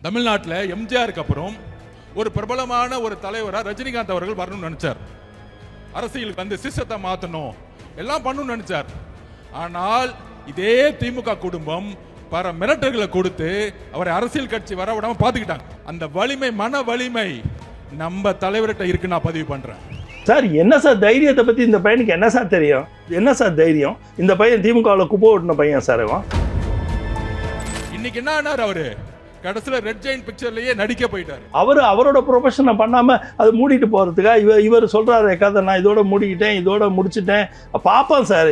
தமிழ்நாட்டில் எம்ஜிஆருக்கு அப்புறம் ஒரு பிரபலமான ஒரு தலைவராக ரஜினிகாந்த் அவர்கள் வரணும்னு நினைச்சார். அரசியலுக்கு வந்து சிஸ்டத்தை மாற்றணும் எல்லாம் பண்ணணும்னு நினைச்சார். ஆனால் இதே திமுக குடும்பம் பல மிரட்டல்களை கொடுத்து அவரை அரசியல் கட்சி வர விடாம பாத்துக்கிட்டாங்க. அந்த வலிமை, மன வலிமை நம்ம தலைவர்கிட்ட இருக்கு. நான் பதிவு பண்றேன். சார் என்ன சார் தைரியத்தை பத்தி இந்த பையனுக்கு என்ன சார் தெரியும்? என்ன சார் தைரியம்? இந்த பையன் திமுகவில் குப்பை ஓட்டின பையன் சார். இன்னைக்கு என்ன ஆனார்? அவரு கடைசியில ரெட் ஜெயின் பிக்சர்லயே நடிக்க போயிட்டாரு. அவரோட ப்ரொஃபஷனை பண்ணாம அது மூடிட்டு போறதுக்காக இவர் சொல்றாரு கதை, நான் இதோட மூடிக்கிட்டேன், இதோட முடிச்சுட்டேன். பாப்போம் சார்.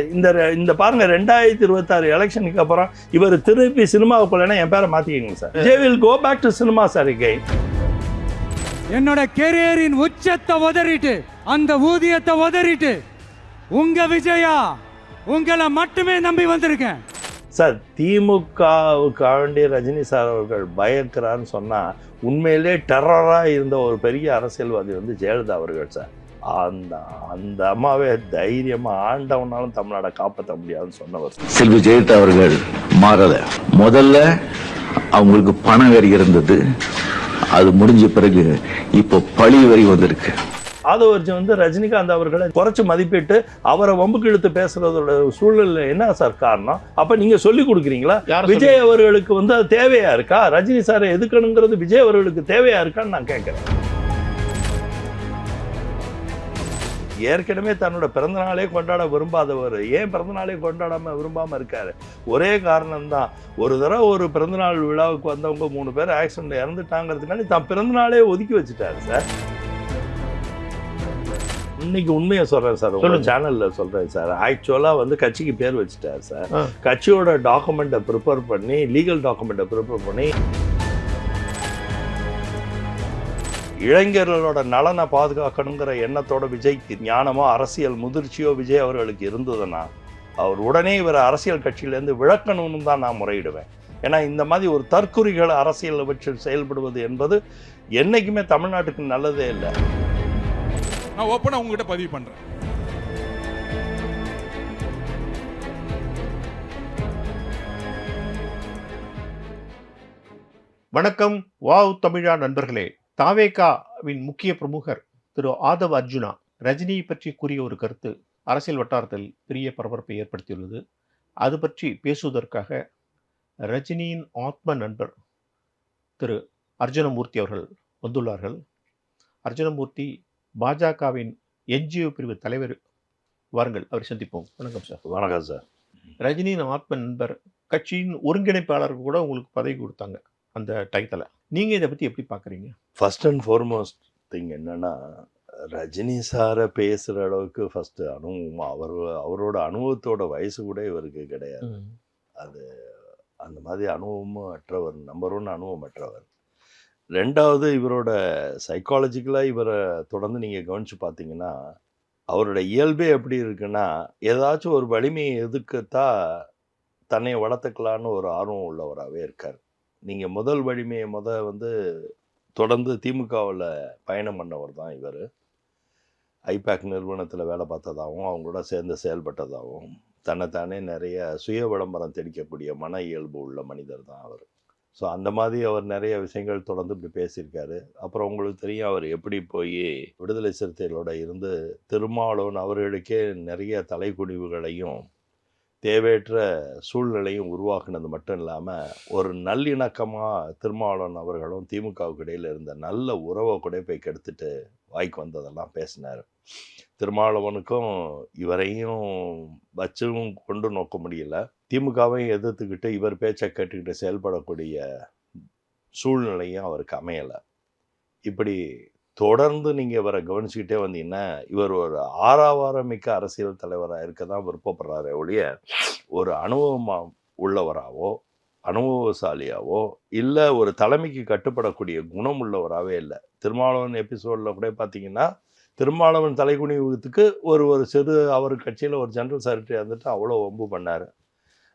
இந்த பாருங்க 2026 எலெக்ஷனுக்கு அப்புறம் இவர் திருப்பி சினிமாவுக்குள்ளனா என் பேரை மாத்திக்கங்க sir. they will go back to cinema sir again. என்னோட கெரியரின் உச்சத்தை உதறிட்டு, அந்த ஊதியத்தை உதறிட்டு, உங்க விஜயா உங்களை மட்டுமே நம்பி வந்திருக்கேன் சார். திமுகவுக்காண்டி ரஜினி சார் அவர்கள் பயக்கிறான்னு சொன்னால் உண்மையிலே டெரராக இருந்த ஒரு பெரிய அரசியல்வாதி வந்து ஜெயலலிதா அவர்கள் சார். அந்த அம்மாவே தைரியமாக ஆண்டவனாலும் தமிழ்நாடை காப்பாற்ற முடியாதுன்னு சொன்னவர். செல்வி ஜெயலலிதா அவர்கள் மாறல. முதல்ல அவங்களுக்கு பண வரி இருந்தது, அது முடிஞ்ச பிறகு இப்போ பழி வரி வந்திருக்கு. அதை வந்து ரஜினிகாந்த் அவர்களை குறைச்சி மதிப்பிட்டு அவரை வம்புக்கு இழுத்து பேசுறதோட சூழ்நிலை என்ன சார் காரணம்? அப்ப நீங்க சொல்லி கொடுக்குறீங்களா? விஜய் அவர்களுக்கு வந்து அது தேவையா இருக்கா? ரஜினி சாரை எதுக்கணுங்கிறது விஜய் அவர்களுக்கு தேவையா இருக்கான்னு நான் கேட்கிறேன். ஏற்கனவே தன்னோட பிறந்தநாளே கொண்டாட விரும்பாதவர் ஏன் பிறந்தநாளே கொண்டாடாம விரும்பாம இருக்காரு? ஒரே காரணம்தான். ஒரு தடவை ஒரு பிறந்தநாள் விழாவுக்கு வந்தவங்க 3 பேர் ஆக்சிடென்ட்ல இறந்துட்டாங்கிறதுக்காண்டி தான் பிறந்தநாளே ஒதுக்கி வச்சுட்டாரு சார். இன்னைக்கு உண்மையை சொல்றேன் சார், உங்க சேனல்ல சொல்றேன் சார். ஆக்சுவலா வந்து கட்சிக்கு பேர் வச்சுட்டாரு சார். கட்சியோட டாக்குமெண்ட்டை ப்ரிப்பேர் பண்ணி, லீகல் டாக்குமெண்ட்டை ப்ரிப்பேர் பண்ணி இளைஞர்களோட நலனை பாதுகாக்கணுங்கிற எண்ணத்தோட விஜய்க்கு ஞானமோ அரசியல் முதிர்ச்சியோ விஜய் அவர்களுக்கு இருந்ததுன்னா அவர் உடனே இவர் அரசியல் கட்சியிலேருந்து விளக்கணும்னு தான் நான் முறையிடுவேன். ஏன்னா இந்த மாதிரி ஒரு தற்குறிகள் அரசியலை வச்சு செயல்படுவது என்பது என்னைக்குமே தமிழ்நாட்டுக்கு நல்லதே இல்லை. நான் ஓப்பனா உங்ககிட்ட பதிவு பண்றேன். வணக்கம் வாவ் தமிழா நண்பர்களே. தாவேகாவின் முக்கிய பிரமுகர் திரு ஆதவ் அர்ஜுனா ரஜினியை பற்றி கூறிய ஒரு கருத்து அரசியல் வட்டாரத்தில் பெரிய பரபரப்பை ஏற்படுத்தியுள்ளது. அது பற்றி பேசுவதற்காக ரஜினியின் ஆத்ம நண்பர் திரு அர்ஜுனமூர்த்தி அவர்கள் வந்துள்ளார்கள். அர்ஜுனமூர்த்தி பாஜகவின் என்ஜிஓ பிரிவு தலைவர். வாருங்கள், அவர் சந்திப்போம். வணக்கம் சார். வணக்கம் சார். ரஜினியின் ஆத்ம நண்பர், கட்சியின் ஒருங்கிணைப்பாளருக்கு கூட உங்களுக்கு பதவி கொடுத்தாங்க அந்த டைட்டில். நீங்க இதை பத்தி எப்படி பாக்குறீங்க? ஃபர்ஸ்ட் அண்ட் ஃபார்மோஸ்ட் திங் என்னன்னா, ரஜினி சாரை பேசுற அளவுக்கு ஃபர்ஸ்ட் அனுபவம், அவரோட அனுபவத்தோட வயசு கூட இவருக்கு கிடையாது. அது அந்த மாதிரி அனுபவமும் அற்றவர், நம்பர் 1 அனுபவம் அற்றவர். 2வது இவரோட சைக்காலஜிக்கலாக இவரை தொடர்ந்து நீங்கள் கவனித்து பார்த்தீங்கன்னா அவரோட இயல்பே எப்படி இருக்குன்னா, ஏதாச்சும் ஒரு வலிமையை எதுக்கத்தான் தன்னை வளர்த்துக்கலான்னு ஒரு ஆர்வம் உள்ளவராகவே இருக்கார். நீங்கள் முதல் வலிமையை வந்து தொடர்ந்து திமுகவில் பயணம் பண்ணவர் தான் இவர். ஐபேக் நிறுவனத்தில் வேலை பார்த்ததாகவும் அவங்களோட சேர்ந்து செயல்பட்டதாகவும் தன்னைத்தானே நிறைய சுய விளம்பரம் தெளிக்கக்கூடிய மன இயல்பு உள்ள மனிதர் தான் அவர். ஸோ அந்த மாதிரி அவர் நிறைய விஷயங்கள் தொடர்ந்து இப்படி பேசியிருக்காரு. அப்புறம் உங்களுக்கு தெரியும் அவர் எப்படி போய் விடுதலை சிறுத்தைகளோட இருந்து திருமாவளவன் அவர்களுக்கே நிறைய தலைக்குடிவுகளையும் தேவையற்ற சூழ்நிலையும் உருவாக்குனது மட்டும் இல்லாமல் ஒரு நல்லிணக்கமாக திருமாவளவன் அவர்களும் திமுகவுக்கு இடையில் இருந்த நல்ல உறவை கூட போய் கெடுத்துட்டு வாய்க்கு வந்ததெல்லாம் பேசினார். திருமாவளவனுக்கும் இவரையும் வச்சும் கொண்டு நோக்க முடியல, திமுகவையும் எதிர்த்துக்கிட்டு இவர் பேச்சை கேட்டுக்கிட்டு செயல்படக்கூடிய சூழ்நிலையும் அவருக்கு அமையலை. இப்படி தொடர்ந்து நீங்கள் இவரை கவனிச்சுக்கிட்டே வந்தீங்கன்னா இவர் ஒரு ஆறாவாரமிக்க அரசியல் தலைவராக இருக்க தான் விருப்பப்படுறாரே ஒழிய ஒரு அனுபவமாக உள்ளவராகவோ அனுபவசாலியாவோ இல்லை ஒரு தலைமைக்கு கட்டுப்படக்கூடிய குணம் உள்ளவராகவே இல்லை. திருமாவளவன் எபிசோடில் கூட பார்த்தீங்கன்னா திருமாவளவன் தலைக்குனிவுக்கு ஒரு சிறு அவர் கட்சியில் ஒரு ஜெனரல் செக்ரட்டரி வந்துட்டு அவ்வளோ வம்பு பண்ணார்.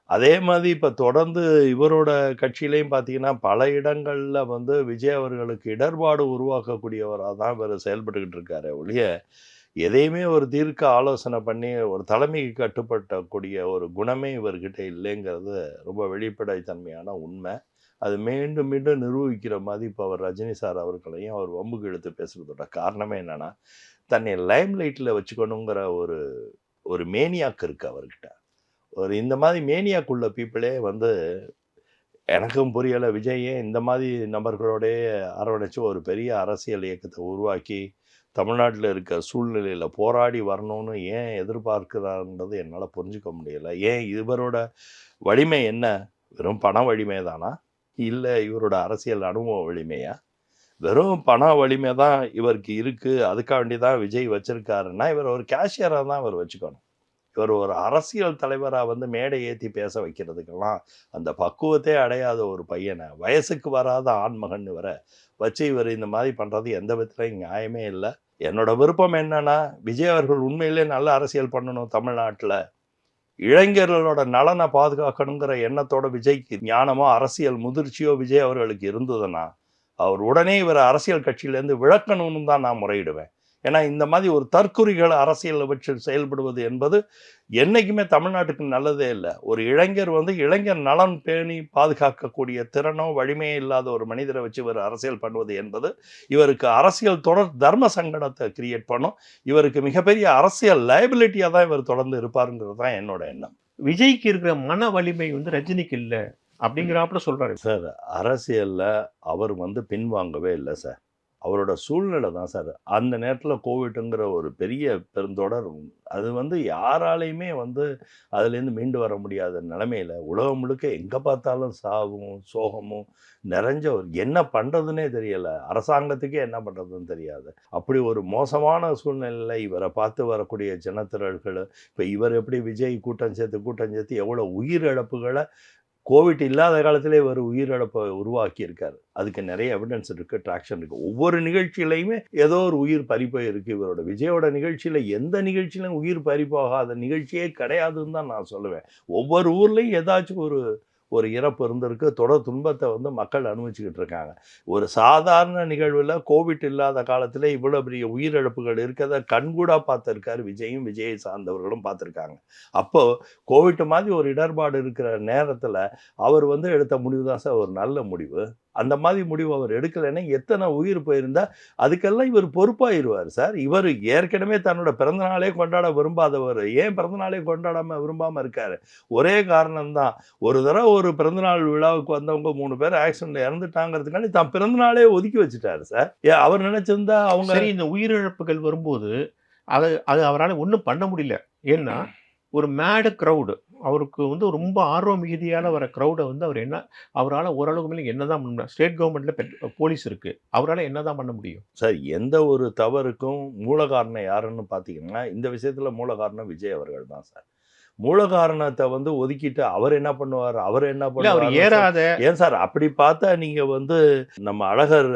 அதே மாதிரி இப்போ தொடர்ந்து இவரோட கட்சியிலையும் பார்த்தீங்கன்னா பல இடங்களில் விஜய் அவர்களுக்கு இடர்பாடு உருவாக்கக்கூடியவராக தான் இவர் செயல்பட்டுக்கிட்டு இருக்காரு ஒழிய எதையுமே ஒரு தீர்க்க ஆலோசனை பண்ணி ஒரு தலைமைக்கு கட்டுப்படக்கூடிய ஒரு குணமே இவர்கிட்ட இல்லைங்கிறது ரொம்ப வெளிப்படைத்தன்மையான உண்மை. அது மீண்டும் மீண்டும் நிரூபிக்கிற மாதிரி இப்போ அவர் ரஜினி சார் அவர்களையும் அவர் வம்புக்கு இழுத்து பேசுறதோட காரணமே என்னன்னா, தன்னை லைம் லைட்டில் வச்சுக்கணுங்கிற ஒரு ஒரு மேனியாக்கு இருக்கு அவர்கிட்ட. ஒரு இந்த மாதிரி மேனியாக் உள்ள பீப்புளே வந்து எனக்கும் புரியலை. விஜயே இந்த மாதிரி நபர்களோடே அரவணைச்சு ஒரு பெரிய அரசியல் இயக்கத்தை உருவாக்கி தமிழ்நாட்டில் இருக்க சூழ்நிலையில் போராடி வரணும்னு ஏன் எதிர்பார்க்கிறாருன்றது என்னால் புரிஞ்சுக்க முடியலை. ஏன் இவரோட வலிமை என்ன? வெறும் பண வலிமை தானா, இல்லை இவரோட அரசியல் அனுபவ வலிமையா? வெறும் பண வலிமை தான் இவருக்கு இருக்குது, அதுக்காக வேண்டி தான் விஜய் வச்சுருக்காருன்னா இவர் ஒரு கேஷியராக தான் இவர் வச்சுக்கணும். இவர் ஒரு அரசியல் தலைவராக வந்து மேடை ஏற்றி பேச வைக்கிறதுக்கெல்லாம் அந்த பக்குவத்தே அடையாத ஒரு பையனை, வயசுக்கு வராத ஆண்மகன் இவரை வச்சு இவர் இந்த மாதிரி பண்ணுறது எந்த விதத்துலையும் நியாயமே இல்லை. என்னோட விருப்பம் என்னன்னா, விஜய் அவர்கள் உண்மையிலே நல்ல அரசியல் பண்ணணும் தமிழ்நாட்டில், இளைஞர்களோட நலனை பாதுகாக்கணுங்கிற எண்ணத்தோட விஜய்க்கு ஞானமோ அரசியல் முதிர்ச்சியோ விஜய் அவர்களுக்கு இருந்ததுன்னா அவர் உடனே இவர் அரசியல் கட்சியிலேருந்து விளக்கணும்னு தான் நான் முறையிடுவேன். ஏன்னா இந்த மாதிரி ஒரு தற்குறிகளை அரசியலில் வச்சு செயல்படுவது என்பது என்றைக்குமே தமிழ்நாட்டுக்கு நல்லதே இல்லை. ஒரு இளைஞர் வந்து இளைஞர் நலன் பேணி பாதுகாக்கக்கூடிய திறனோ வலிமையோ இல்லாத ஒரு மனிதரை வச்சு இவர் அரசியல் பண்ணுவது என்பது இவருக்கு அரசியல் தொடர் தர்ம சங்கடத்தை கிரியேட் பண்ணும். இவருக்கு மிகப்பெரிய அரசியல் லைபிலிட்டியாக தான் இவர் தொடர்ந்து இருப்பாருங்கிறது தான் என்னோட எண்ணம். விஜய்க்கு இருக்கிற மன வலிமை வந்து ரஜினிக்கு இல்லை அப்படிங்கிறாப்புல சொல்றாரு சார். அரசியலில் அவர் வந்து பின்வாங்கவே இல்லை சார். அவரோட சூழ்நிலை தான் சார். அந்த நேரத்தில் கோவிட்டுங்கிற ஒரு பெரிய பெருந்தொடர், அது வந்து யாராலையுமே வந்து அதுலேருந்து மீண்டு வர முடியாத நிலைமையில் உலகம் முழுக்க எங்கே பார்த்தாலும் சாவும் சோகமும் நிறைஞ்ச ஒரு என்ன பண்ணுறதுனே தெரியலை, அரசாங்கத்துக்கே என்ன பண்ணுறதுன்னு தெரியாது. அப்படி ஒரு மோசமான சூழ்நிலையில் இவரை பார்த்து வரக்கூடிய ஜனத்திரர்கள், இப்போ இவர் எப்படி விஜய் கூட்டம் சேர்த்து எவ்வளோ உயிரிழப்புகளை கோவிட் இல்லாத காலத்திலே இவர் உயிரிழப்பை உருவாக்கியிருக்காரு. அதுக்கு நிறைய எவிடன்ஸ் இருக்குது, ட்ராக்ஷன் இருக்குது. ஒவ்வொரு நிகழ்ச்சியிலையுமே ஏதோ ஒரு உயிர் பறிப்பு இருக்குது. இவரோட விஜயோட நிகழ்ச்சியில் எந்த நிகழ்ச்சியிலும் உயிர் பறிப்பாகாத நிகழ்ச்சியே கிடையாதுன்னு தான் நான் சொல்லுவேன். ஒவ்வொரு ஊர்லேயும் ஏதாச்சும் ஒரு இறப்பு இருந்திருக்கு. தொடர் துன்பத்தை வந்து மக்கள் அனுபவிச்சுக்கிட்டு இருக்காங்க. ஒரு சாதாரண நிகழ்வில் கோவிட் இல்லாத காலத்தில் இவ்வளோ பெரிய உயிரிழப்புகள் இருக்கிறத கண்கூடாக பார்த்துருக்காரு விஜயும், விஜயை சார்ந்தவர்களும் பார்த்துருக்காங்க. அப்போது கோவிட் மாதிரி ஒரு இடர்பாடு இருக்கிற நேரத்தில் அவர் வந்து எடுத்த முடிவு தான் சார் ஒரு நல்ல முடிவு. அந்த மாதிரி முடிவு அவர் எடுக்கலைன்னா எத்தனை உயிர் போயிருந்தால் அதுக்கெல்லாம் இவர் பொறுப்பாயிருவார் சார். இவர் ஏற்கனவே தன்னோட பிறந்தநாளே கொண்டாட விரும்பாதவர் ஏன் பிறந்தநாளே கொண்டாடாமல் விரும்பாமல் இருக்கார்? ஒரே காரணம்தான், ஒரு தடவை ஒரு பிறந்தநாள் விழாவுக்கு வந்தவங்க 3 பேர் ஆக்சிடென்ட்ல இறந்துட்டாங்கிறதுக்காண்டி தான் பிறந்தநாளே ஒதுக்கி வச்சுட்டாரு சார். அவர் நினைச்சிருந்தா அவங்க சரி, இந்த உயிரிழப்புகள் வரும்போது அது அவரால் ஒன்றும் பண்ண முடியல. ஏன்னா ஒரு மேடு க்ரௌடு, அவருக்கு வந்து ரொம்ப ஆர்வம் மிகுதியான வர க்ரௌடை வந்து அவரால் ஓரளவுக்கு மேலே என்ன தான் பண்ண, ஸ்டேட் கவர்மெண்ட்டில் போலீஸ் இருக்குது, அவரால் என்ன தான் பண்ண முடியும்? சார், எந்த ஒரு தவறுக்கும் மூல காரணம் யாருன்னு பார்த்தீங்கன்னா இந்த விஷயத்தில் மூல காரணம் விஜய் அவர்கள் தான் சார். மூல காரணத்தை வந்து ஒதுக்கிட்டு அவர் என்ன பண்ணுவார், அவர் என்ன அவர் பண்ணுவார் ஏறாத ஏன் சார்? அப்படி பார்த்தா நீங்கள் வந்து நம்ம அழகர்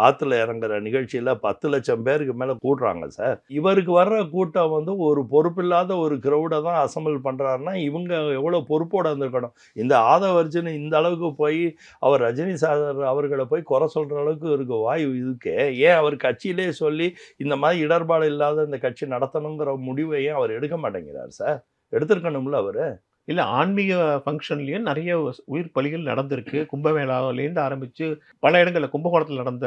ஆற்றுல இறங்குற நிகழ்ச்சியில் 10 லட்சம் பேருக்கு மேலே கூடுறாங்க சார். இவருக்கு வர்ற கூட்டம் வந்து ஒரு பொறுப்பில்லாத ஒரு க்ரௌடை தான் அசம்பிள் பண்ணுறாருன்னா இவங்க எவ்வளோ பொறுப்போடு இருந்திருக்கணும். இந்த ஆதவர்ஜன் இந்த அளவுக்கு போய் அவர் ரஜினி சார் அவர்களை போய் குறை சொல்கிற அளவுக்கு இருக்க வாய்ப்பு இருக்கே, ஏன் அவர் கட்சியிலே சொல்லி இந்த மாதிரி இடர்பாடு இல்லாத இந்த கட்சி நடத்தணுங்கிற முடிவை ஏன் அவர் எடுக்க மாட்டேங்கிறார் சார்? எடுத்திருக்கணும்ல அவர். இல்லை, ஆன்மீக ஃபங்க்ஷன்லேயும் நிறைய உயிர் பலிகள் நடந்திருக்கு. கும்பமேளாவிலேருந்து ஆரம்பித்து பல இடங்களில், கும்பகோணத்தில் நடந்த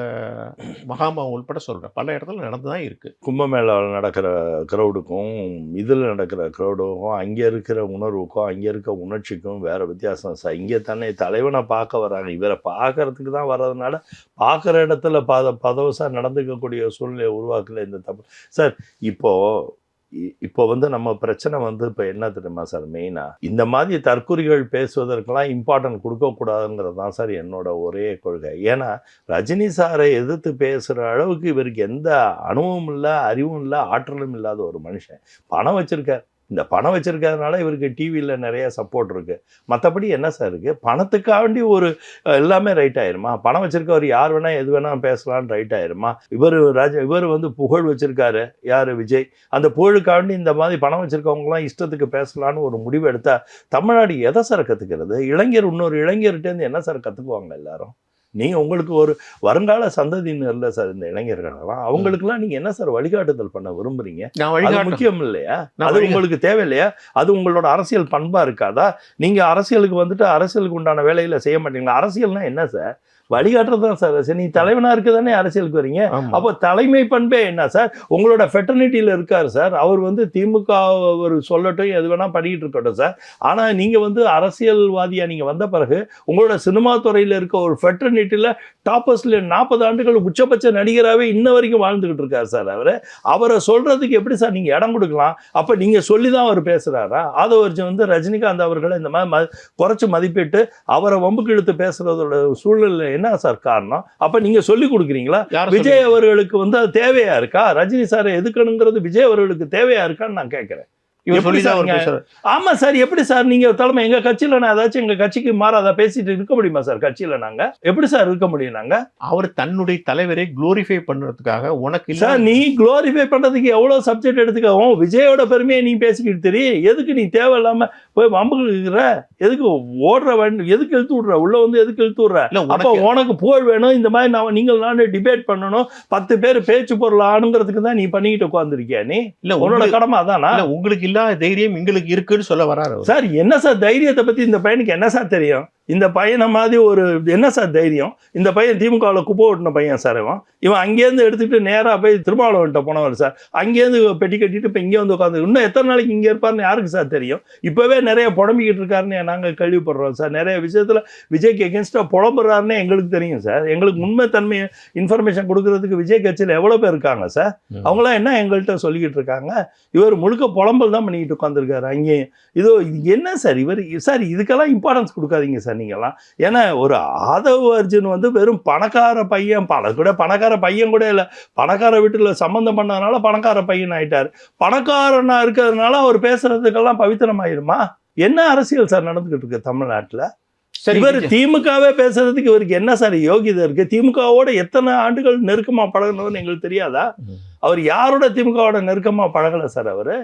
மகாமகம் உள்பட சொல்கிறேன், பல இடத்துல நடந்து தான் இருக்குது. கும்பமேளாவில் நடக்கிற க்ரௌடுக்கும் இதில் நடக்கிற க்ரௌடுக்கும் அங்கே இருக்கிற உணர்வுக்கும் அங்கே இருக்க உணர்ச்சிக்கும் வேறு வித்தியாசம் சார். இங்கே தானே தலைவனை பார்க்க வராங்க, இவரை பார்க்கறதுக்கு தான் வர்றதுனால பார்க்குற இடத்துல பதவசாக நடந்துக்கக்கூடிய சூழ்நிலையை உருவாக்கல இந்த தப்பு சார். இப்போ வந்து நம்ம பிரச்சனை வந்து இப்போ என்ன தெரியுமா சார், மெயினாக இந்த மாதிரி தற்குறிகள் பேசுவதற்கெல்லாம் இம்பார்ட்டன்ட் கொடுக்கக்கூடாதுங்கிறது தான் சார் என்னோட ஒரே கொள்கை. ஏன்னா ரஜினி சாரை எதிர்த்து பேசுகிற அளவுக்கு இவருக்கு எந்த அனுபவமும் இல்லை, அறிவும் இல்லை, ஆற்றலும் இல்லாத ஒரு மனுஷன். பணம் வச்சுருக்கார், இந்த பணம் வச்சுருக்கிறதுனால இவருக்கு டிவியில் நிறைய சப்போர்ட் இருக்குது. மற்றபடி என்ன சார் இருக்குது? பணத்துக்காண்டி ஒரு எல்லாமே ரைட் ஆயிருமா? பணம் வச்சுருக்கவர் யார் வேணால் எது வேணால் பேசலான்னு ரைட் ஆயிருமா? இவர் வந்து புகழ் வச்சுருக்காரு, யார்? விஜய். அந்த புகழுக்காண்டி இந்த மாதிரி பணம் வச்சுருக்கவங்களாம் இஷ்டத்துக்கு பேசலான்னு ஒரு முடிவு எடுத்தால் தமிழ்நாடு எதை சார் கற்றுக்கிறது? இன்னொரு இளைஞர்கிட்டேருந்து என்ன சார் கற்றுக்குவாங்க எல்லாரும்? நீங்க உங்களுக்கு ஒரு வருங்கால சந்ததியினர்ல சார் இந்த இளைஞர்களெல்லாம் அவங்களுக்குலாம் நீங்க என்ன சார் வழிகாட்டுதல் பண்ண விரும்புறீங்க? நான் அது வழிகாட்டு முக்கியம் இல்லையா? நான் அது வழிகா- உங்களுக்கு தேவை இல்லையா? அது உங்களோட அரசியல் பண்பா இருக்காதா? நீங்க அரசியலுக்கு வந்துட்டு அரசியலுக்கு உண்டான வேலையில செய்ய மாட்டீங்களா? அரசியல்னா என்ன சார்? வழிகாட்டுறது தான் சார். சரி, நீ தலைவனா இருக்க தானே அரசியலுக்கு வரீங்க. ஆமா. அப்போ தலைமை பண்பே என்ன சார்? உங்களோட ஃபெட்டர்னிட்டியில இருக்காரு சார். அவர் வந்து திமுக அவர் சொல்லட்டும், எது வேணா பண்ணிட்டு இருக்கட்டும் சார். ஆனா நீங்க வந்து அரசியல்வாதியா நீங்க வந்த பிறகு உங்களோட சினிமா துறையில இருக்க ஒரு ஃபெட்டர்னிட்டியில டாப்பர்ஸ்ல 40 ஆண்டுகள் உச்சபட்ச நடிகராகவே இன்ன வரைக்கும் வாழ்ந்துகிட்டு இருக்காரு சார். அவரை சொல்றதுக்கு எப்படி சார் நீங்க இடம் கொடுக்கலாம்? அப்ப நீங்க சொல்லிதான் அவர் பேசுறாரா? ஆதவர்ஜன் வந்து ரஜினிகாந்த் அவர்களை இந்த மாதிரி குறைச்சு மதிப்பிட்டு அவரை வம்புக்கு இழுத்து பேசுறதோட சூழ்நிலை என்ன சார் காரணம்? அப்ப நீங்க சொல்லி கொடுக்குறீங்களா? யார் விஜய் அவர்களுக்கு வந்து அது தேவையா இருக்கா? ரஜினி சாரை எதுக்கணுங்கிறது விஜய் அவர்களுக்கு தேவையா இருக்கான்னு நான் கேட்கிறேன். இவர் எப்படி சொல்லிதான் சார் அவர் நீங்க- பேசுறாரு. ஆமா சார், எப்படி சார் நீங்க தலைமை எங்க கட்சியில நான் ஏதாச்சும் எங்க கட்சிக்கு மாறாத பேசிட்டு இருக்க முடியுமா சார்? கட்சியில நாங்க எப்படி சார் இருக்க முடியும்? நாங்க அவர் தன்னுடைய தலைவரை குளோரிஃபை பண்றதுக்காக உனக்கு இல்ல சார் நீ குளோரிஃபை பண்றதுக்கு எவ்வளவு சப்ஜெக்ட் எடுத்துக்கவும் விஜயோட பெருமையை நீ பேசிக்கிட்டு தெரிய எதுக்கு நீ தேவையில்லாம போய் வம்புக்குற? எதுக்கு ஓடுற வண்டி எதுக்கு இழுத்து விடுற? உள்ள வந்து எதுக்கு இழுத்து விடுற? இல்ல அப்ப உனக்கு உனக்கு புகழ் வேணும், இந்த மாதிரி நான் டிபேட் பண்ணணும், 10 பேர் பேச்சு பொருள் ஆணுங்கிறதுக்கு தான் நீ பண்ணிக்கிட்டு உட்காந்துருக்கியா? நீ இல்ல உன்னோட உங்களுக்கு கடமை அதானா? இல்ல உங்களுக்கு இல்லாத தைரியம் எங்களுக்கு இருக்குன்னு சொல்ல வராரு அவர். சார் என்ன சார் தைரியத்தை பத்தி இந்த பையனுக்கு என்ன சார் தெரியும்? இந்த பையனை மாதிரி ஒரு என்ன சார் தைரியம்? இந்த பையன் திமுகவில் குப்பை ஓட்டின பையன் சார். இவன் அங்கேருந்து எடுத்துக்கிட்டு நேராக போய் திருமாவளவன்ட்ட போனவர் சார். அங்கேருந்து பெட்டி கட்டிட்டு இப்போ இங்கே வந்து உட்காந்து இன்னும் எத்தனை நாளைக்கு இங்கே இருப்பார்னு யாருக்கு சார் தெரியும்? இப்போவே நிறைய புலம்பிக்கிட்டு இருக்காருன்னு நாங்கள் கேள்விப்படுறோம் சார். நிறைய விஷயத்தில் விஜய்க்கு எகென்ஸ்டாக புலம்புறாருன்னு எங்களுக்கு தெரியும் சார். எங்களுக்கு உண்மை தன்மையை இன்ஃபர்மேஷன் கொடுக்கறதுக்கு விஜய் கட்சியில் எவ்வளோ பேர் இருக்காங்க சார். அவங்களாம் என்ன எங்கள்கிட்ட சொல்லிக்கிட்டு இருக்காங்க? இவர் முழுக்க புலம்பல் தான் பண்ணிக்கிட்டு உட்காந்துருக்காரு அங்கேயும். இது என்ன சார் இவர் சார்? இதுக்கெல்லாம் இம்பார்ட்டன்ஸ் கொடுக்காதீங்க சார் நீங்கள்லாம். ஏன்னா ஒரு ஆதவ் அர்ஜுன் வந்து வெறும் பணக்கார பையன், பணக்கார பையன் கூட இல்லை, பணக்கார வீட்டில் சம்மந்தம் பண்ணதுனால பணக்கார பையன் ஆயிட்டார். பணக்காரனா இருக்கிறதுனால அவர் பேசுறதுக்கெல்லாம் பவித்திரமாயிருமா? என்ன அரசியல் சார் நடந்துகிட்டு இருக்கு தமிழ்நாட்டில்? சரி இவர் விஜய், திமுகவே பேசுறதுக்கு இவருக்கு என்ன சார் யோகிதை இருக்கு? திமுகவோட எத்தனை ஆண்டுகள் நெருக்கமா பழகினவர்னு எங்களுக்கு தெரியாதா? அவர் யாரோட திமுகவோட நெருக்கமா பழகல சார். அவரு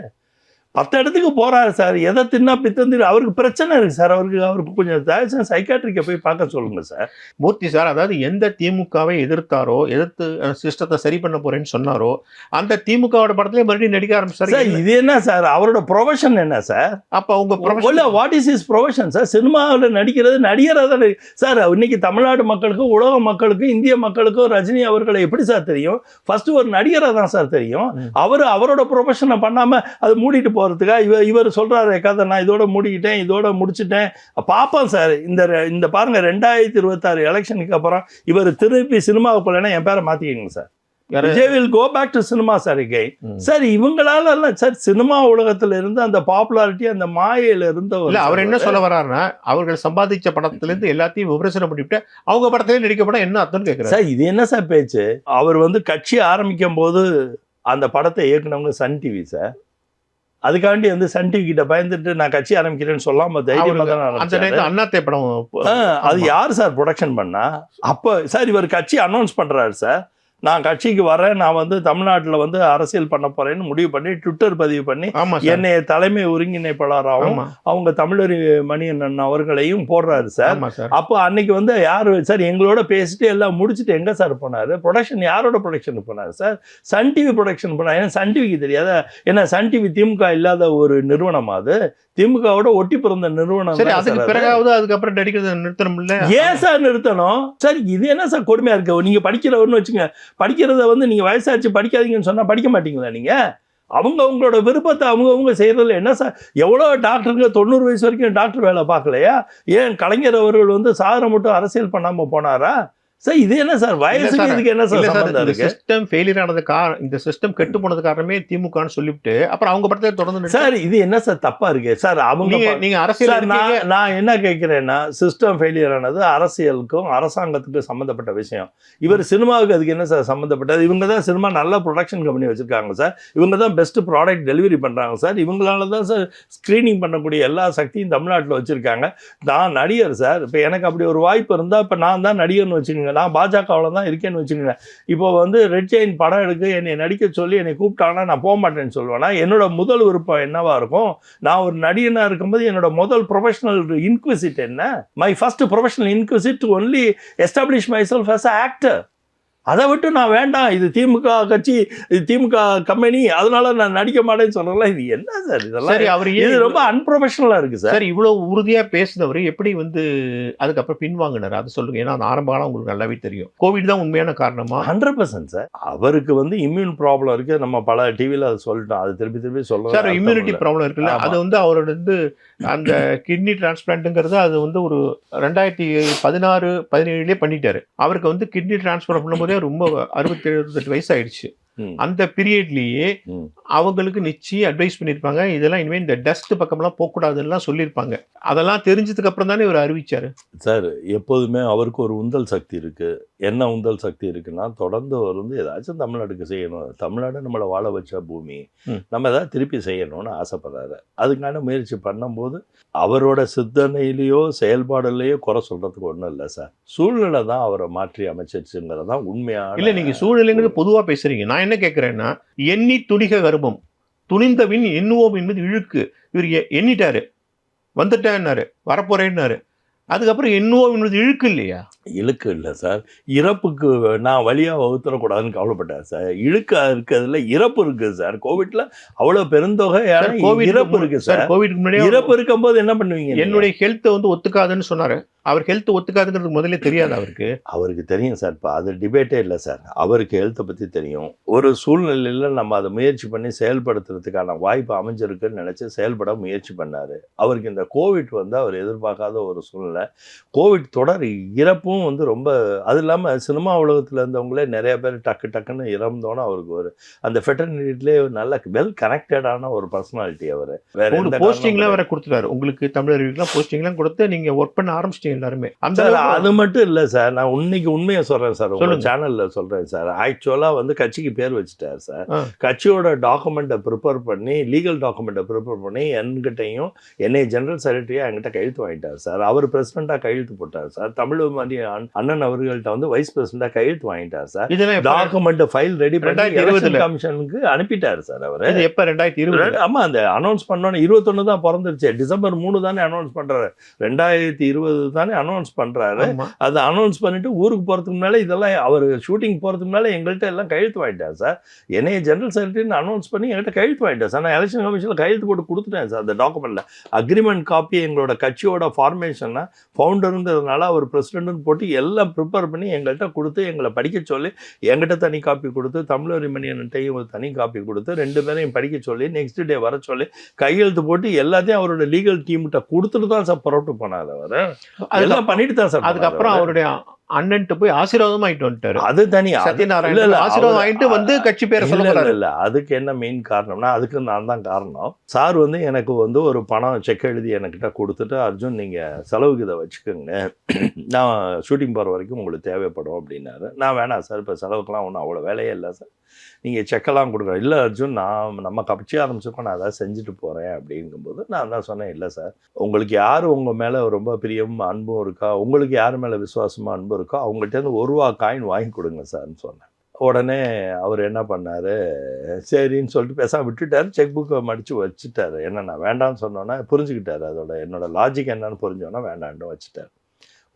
10 இடத்துக்கு போறாரு சார். எதை தின்னா பித்தந்திரி அவருக்கு பிரச்சனை இருக்கு சார். அவருக்கு கொஞ்சம் தயவுசெய்து சைக்காட்ரிக்கை போய் பார்க்க சொல்லுங்க சார். மூர்த்தி சார், அதாவது எந்த திமுகவை எதிர்த்தாரோ, எதிர்த்து சிஸ்டத்தை சரி பண்ண போறேன்னு சொன்னாரோ, அந்த திமுகவோட படத்திலே மறுபடியும் நடிக்க சார் ஆரம்பிச்சாரு. இது என்ன சார்? அவரோட ப்ரொஃபஷன் என்ன சார்? அப்ப உங்க profession- what is is profession sir? சினிமாவில் நடிக்கிறது நடிகராக தான் சார். இன்னைக்கு தமிழ்நாடு மக்களுக்கும் உலக மக்களுக்கும் இந்திய மக்களுக்கும் ரஜினி அவர்களை எப்படி சார் தெரியும்? ஃபர்ஸ்ட் ஒரு நடிகராக தான் சார் தெரியும். அவரோட ப்ரொஃபஷனை பண்ணாம அது மூடிட்டு போறதுக்கா? இவர் சொல்றாரு கதை, நான் இதோட மூடிக்கிட்டேன், இதோட முடிச்சுட்டேன். பார்ப்போம் சார். இந்த பாருங்க 2026 எலெக்ஷனுக்கு அப்புறம் இவர் திருப்பி சினிமாவுக்கு போலன்னா என் பேரை மாத்திக்கங்க sir. Vijay will go back to cinema sir again. Sir இவங்களால எல்லாம் சார் சினிமா உலகத்துல இருந்து அந்த பாப்புலாரிட்டி அந்த மாயையில இருந்த இல்ல அவர் என்ன சொல்ல வர்றாருன்னா, அவர்கள் சம்பாதிச்ச படத்துல இருந்து எல்லாத்தையும் விமர்சனம் பண்ணிவிட்டு அவங்க படத்திலே நடிக்க படம் என்ன அர்த்தம் கேட்கிறாரு. சார் இது என்ன சார் பேச்சு? அவர் வந்து கட்சி ஆரம்பிக்கும் போது அந்த படத்தை இயக்குனவங்க சன் டிவி சார். அதுக்காண்டி வந்து சன் டிவி கிட்ட பயந்துட்டு நான் கட்சி ஆரம்பிக்கிறேன்னு சொல்லாம தைரியமா தான் அந்த ஆரம்பிச்சாரு. நேரத்துல அண்ணாத்தை படம் அது யார் சார் ப்ரொடக்ஷன் பண்ணா? அப்போ சார் இவர் கட்சி அனௌன்ஸ் பண்றாரு சார். நான் கட்சிக்கு வரேன், நான் வந்து தமிழ்நாட்டில் வந்து அரசியல் பண்ண போறேன்னு முடிவு பண்ணி ட்விட்டர் பதிவு பண்ணி ஆமா சார், என்னை தலைமை ஒருங்கிணைப்பாளராகவும் ஆமா அவங்க தமிழறி மணியண்ணன் அவர்களையும் போடுறாரு சார். ஆமா சார். அப்போ அன்னைக்கு வந்து யார் சார் எங்களோட பேசிட்டு எல்லாம் முடிச்சுட்டு எங்க சார் போனாரு? ப்ரொடக்ஷன் யாரோட ப்ரொடக்ஷன் போனாரு சார்? சன் டிவி ப்ரொடக்ஷன் போனார். ஏன்னா சன் டிவிக்கு தெரியாத? ஏன்னா சன் டிவி திமுக இல்லாத ஒரு நிறுவனம், அது திமுகவோட ஒட்டி பிறந்த நிறுவனம். சரி, அதுக்கு பிறகாவது அதுக்கப்புறம் நடிக்கிறத நிறுத்தணும் இல்ல? ஏன் சார் நிறுத்தணும்? சார் இது என்ன சார் கொடுமையா இருக்கு? நீங்க படிக்கிறவர்னு வச்சுங்க, படிக்கிறத வந்து நீங்க வயசாச்சு படிக்காதீங்கன்னு சொன்னா படிக்க மாட்டீங்களா நீங்க? அவங்களோட விருப்பத்தை அவங்க செய்யறதுல என்ன சார்? எவ்வளோ டாக்டருங்க 90 வயசு வரைக்கும் டாக்டர் வேலை பார்க்கலையா? ஏன் கலைஞர் அவர்கள் வந்து சாகர மட்டும் அரசியல் பண்ணாம போனாரா சார்? இது என்ன சார் வயசுக்கு இதுக்கு என்ன சார் சம்பந்தம் இருக்கு? சிஸ்டம் ஃபெயிலியர் ஆனது இந்த சிஸ்டம் கெட்டு போனது காரணமே திமுகன்னு சொல்லிவிட்டு அப்புறம் அவங்க படத்தை தொடர்ந்து சார் இது என்ன சார் தப்பா இருக்கு சார்? நீங்க அரசியல் சார் நான் என்ன கேட்கிறேன்னா, சிஸ்டம் ஃபெயிலியர் ஆனது அரசியலுக்கும் அரசாங்கத்துக்கும் சம்மந்தப்பட்ட விஷயம். இவர் சினிமாவுக்கு அதுக்கு என்ன சார் சம்மந்தப்பட்டது? இவங்க தான் சினிமா நல்ல ப்ரொடக்ஷன் கம்பெனி வச்சிருக்காங்க சார். இவங்க தான் பெஸ்ட் ப்ராடக்ட் டெலிவரி பண்றாங்க சார். இவங்களால தான் சார் ஸ்கிரீனிங் பண்ணக்கூடிய எல்லா சக்தியும் தமிழ்நாட்டில் வச்சிருக்காங்க. நான் நடிகர் சார். இப்போ எனக்கு அப்படி ஒரு வாய்ப்பு இருந்தால் இப்போ நான் தான் நடிகர்னு வச்சுக்கோங்க. வச்சுக்கோங்க, நான் பாஜகவில் தான் இருக்கேன்னு வச்சுக்கோங்க, இப்போ வந்து ரெட் ஜெயின் படம் எடுக்க என்னை நடிக்க சொல்லி என்னை கூப்பிட்டாங்கன்னா நான் போக மாட்டேன்னு சொல்லுவேன்னா, என்னோட முதல் விருப்பம் என்னவா இருக்கும்? நான் ஒரு நடிகனாக இருக்கும்போது என்னோட முதல் ப்ரொஃபஷனல் இன்க்விசிட் என்ன? My first professional inquisit only establish myself as an actor. அதை விட்டு நான் வேண்டாம், இது திமுக கட்சி, இது திமுக கம்பெனி, அதனால நான் நடிக்க மாட்டேன்னு சொல்றேன்ல, இது என்ன சார் இதெல்லாம்? சரி, அவர் இது ரொம்ப அன்ப்ரொஃபஷனலா இருக்கு சார். சார் இவ்வளவு உறுதியா பேசுனவர் எப்படி வந்து அதுக்கப்புறம் பின்வாங்கினார் அது சொல்லுங்க. ஏன்னா அந்த ஆரம்ப காலம் உங்களுக்கு நல்லாவே தெரியும். கோவிட் தான் உண்மையான காரணமா? 100% சார். அவருக்கு வந்து இம்யூன் ப்ராப்ளம் இருக்கு, நம்ம பல டிவியில் அதை சொல்லிட்டோம், அது திருப்பி திருப்பி சொல்ல சார் இம்யூனிட்டி ப்ராப்ளம் இருக்குல்ல, அது வந்து அவரோட வந்து அந்த கிட்னி டிரான்ஸ்பிளான்ட்டுங்கிறது அது வந்து ஒரு 2016-17 பண்ணிட்டாரு. அவருக்கு வந்து கிட்னி டிரான்ஸ்பிளான்ட் பண்ணும்போதே ரொம்ப 67-68 வயசு ஆயிடுச்சு. அந்த பீரியட்லயே அவங்களுக்கு நிச்சயம் அட்வைஸ் பண்ணியிருப்பாங்க, இதெல்லாம் இனிமேல் இந்த டஸ்ட் பக்கம்லாம் போகக்கூடாதுன்னு சொல்லியிருப்பாங்க. அதெல்லாம் தெரிஞ்சதுக்கு அப்புறம் தானே இவர் அறிவிச்சாரு. சார் எப்போதுமே அவருக்கு ஒரு உந்தல் சக்தி இருக்கு. என்ன உந்தல் சக்தி இருக்குன்னா, தொடர்ந்து அவர் வந்து ஏதாச்சும் தமிழ்நாட்டுக்கு செய்யணும், தமிழ்நாடு நம்மளை வாழ வச்ச பூமி, நம்ம ஏதாவது திருப்பி செய்யணும்னு ஆசைப்படுறாரு. அதுக்கான முயற்சி பண்ணும்போது அவரோட சிந்தனையிலேயோ செயல்பாடுலையோ குறை சொல்றதுக்கு ஒன்றும் இல்லை சார். சூழ்நிலை தான் அவரை மாற்றி அமைச்சிருச்சுங்கிறது தான் உண்மையான. இல்லை, நீங்க சூழ்நிலைங்கிறது பொதுவாக பேசுறீங்க. நான் என்ன கேட்குறேன்னா, எண்ணி துணிக கர்ப்பம் துணிந்தவின் எண்ணுவோம் என்பது இழுக்கு. இவர் எண்ணிட்டாரு, வந்துட்டேன்னாரு, வரப்போறேன்னாரு, அதுக்கப்புறம் எண்ணுவோம் என்பது இழுக்கு இல்லையா? இழுக்கு இல்லை சார், இறப்புக்கு நான் வழியாக வகுத்துறக்கூடாதுன்னு கவலைப்பட்டேன் சார். இழுக்கா இருக்கிறதுல இறப்பு இருக்குது சார். கோவிட்ல அவ்வளோ பெருந்தொகை இறப்பு இருக்கு சார். கோவிட்க்கு முன்னாடி இறப்பு இருக்கும்போது என்ன பண்ணுவீங்க? என்னுடைய ஹெல்த் வந்து ஒத்துக்காதுன்னு சொன்னாரு. அவர் ஹெல்த் ஒத்துக்காதுங்கிறது முதல்ல தெரியாது அவருக்கு. அவருக்கு தெரியும் சார், இப்போ அது டிபேட்டே இல்லை சார். அவருக்கு ஹெல்த்தை பற்றி தெரியும். ஒரு சூழ்நிலையில் நம்ம அதை முயற்சி பண்ணி செயல்படுத்துறதுக்கான வாய்ப்பு அமைஞ்சிருக்குன்னு நினச்சி செயல்பட முயற்சி பண்ணார். அவருக்கு இந்த கோவிட் வந்து அவர் எதிர்பார்க்காத ஒரு சூழ்நிலை. கோவிட் தொடர் இறப்பும் வந்து ரொம்ப, அது இல்லாமல் சினிமா உலகத்தில் இருந்தவங்களே நிறைய பேர் டக்கு டக்குன்னு இறந்தோன்னு அவருக்கு ஒரு அந்த ஃபெட்டர்னிட்டிலே நல்ல வெல் கனெக்டடான ஒரு பர்சனாலிட்டி. அவர் வேற போஸ்டிங்லாம் வேற கொடுத்துட்டாரு உங்களுக்கு, தமிழர்களுக்குலாம் போஸ்டிங்லாம் கொடுத்து நீங்க ஒர்க் பண்ண ஆரம்பிச்சிட்டீங்க எல்லாருமே. அந்த அது மட்டும் இல்லை சார், நான் இன்னைக்கு உண்மையை சொல்கிறேன் சார், உங்க சேனலில் சொல்கிறேன் சார். ஆக்சுவலாக வந்து கட்சிக்கு பேர் வச்சுட்டார் சார். கட்சியோட டாக்குமெண்ட்டை ப்ரிப்பேர் பண்ணி, லீகல் டாக்குமெண்ட்டை ப்ரிப்பேர் பண்ணி என்கிட்டையும் என்னை ஜெனரல் செக்ரட்டரியாக என்கிட்ட கையெழுத்து வாங்கிட்டார் சார். அவர் பிரசிடென்ட்டாக கையெழுத்து போட்டார் சார். தமிழ்மதி அண்ணன் அவர்கள்ட்ட வந்து வைஸ் பிரசிடென்ட்டாக கையெழுத்து வாங்கிட்டார் சார். டாக்குமெண்ட் ஃபைல் ரெடி பண்ணி 2020 கமிஷனுக்கு அனுப்பிட்டார் சார். அவர் எப்போ 2020? ஆமாம், அந்த அனௌன்ஸ் பண்ணோன்னு 21 தான் பிறந்துருச்சு. டிசம்பர் 3 தானே அனௌன்ஸ் பண்ணுறாரு. 2020 தானே அனௌன்ஸ் பண்ணுறாரு. அதை அனௌன்ஸ் பண்ணிட்டு ஊருக்கு போகிறதுக்கு முன்னாலே, இதெல்லாம் அவர் ஷூட்டிங் போகிறதுக்கு முன்னாலே எங்கள்கிட்ட எல்லாம் கையெழுத்து வாங்கிட்டார் சார். என்னைய ஜெனரல் செக்ரட்டரின்னு அனௌன்ஸ் பண்ணி எங்கள்கிட்ட கையெழுத்து வாங்கிட்டார் சார். நான் எலெக்ஷன் கமிஷனில் கையெழுத்து போட்டு கொடுத்துட்டேன் சார். அந்த டாக்குமெண்ட்டில் அக்ரிமெண்ட் காப்பி, எங்களோட கட்சியோட ஃபார்மேஷன்னா ஃபவுண்டருங்கிறதுனால அவர் பிரசிடென்ட்னு போட்டு எல்லாம் ப்ரிப்பேர் பண்ணி எங்கள்கிட்ட கொடுத்து, எங்களை படிக்க சொல்லி எங்கிட்ட தனி காப்பி கொடுத்து, தமிழரி மணியன்ட்டையும் ஒரு தனி காப்பி கொடுத்து, 2 பேரையும் படிக்க சொல்லி நெக்ஸ்ட் டே வர சொல்லி கையெழுத்து போட்டு எல்லாத்தையும் அவரோட லீகல் டீம்கிட்ட கொடுத்துட்டு தான் சார் புறப்பட்டு போனார். அவர் அதெல்லாம் பண்ணிட்டு தான் சார். அதுக்கப்புறம் அவருடைய அண்ணன்ட்டு போய் ஆசீர்வாதம் ஆயிட்டு வந்துட்டாரு. அது தனி சத்யநாராயண ஆசீர்வாதம் ஆயிட்டு வந்து கட்சி பேரை சொல்ல இல்ல. அதுக்கு என்ன மெயின் காரணம்னா, அதுக்கு நான் தான் காரணம். சார் வந்து எனக்கு வந்து ஒரு பணம் செக் எழுதி என்கிட்ட கொடுத்துட்டு, அர்ஜுன் நீங்க செலவுக்கு இதை வச்சுக்கோங்க, நான் ஷூட்டிங் போகிற வரைக்கும் உங்களுக்கு தேவைப்படும் அப்படின்னாரு. நான் வேணாம் சார், இப்போ செலவுக்கெல்லாம் ஒன்றும் அவ்வளோ வேலையே இல்லை சார், நீங்கள் செக்கெல்லாம் கொடுக்குறேன். இல்லை அர்ஜுன், நம்ம கட்சி ஆரம்பிச்சிருக்கோம், நான் அதான் செஞ்சுட்டு போகிறேன் அப்படிங்கும்போது நான் தான் சொன்னேன், இல்லை சார், உங்களுக்கு யார் உங்கள் மேலே ரொம்ப பிரியமும் அன்பும் இருக்கா, உங்களுக்கு யார் மேலே விசுவாசமாக அன்பும் இருக்கோ அவங்கள்ட்ட ₹1 காயின் வாங்கி கொடுங்க சார்ன்னு சொன்னேன். உடனே அவர் என்ன பண்ணார், சரின்னு சொல்லிட்டு பேசாமல் விட்டுட்டார். செக் புக்கை மடித்து வச்சுட்டார். என்ன நான் வேண்டாம்னு சொன்னோன்னா புரிஞ்சுக்கிட்டார். அதோட என்னோட லாஜிக் என்னன்னு புரிஞ்சோன்னா வேண்டான்னு வச்சுட்டார்.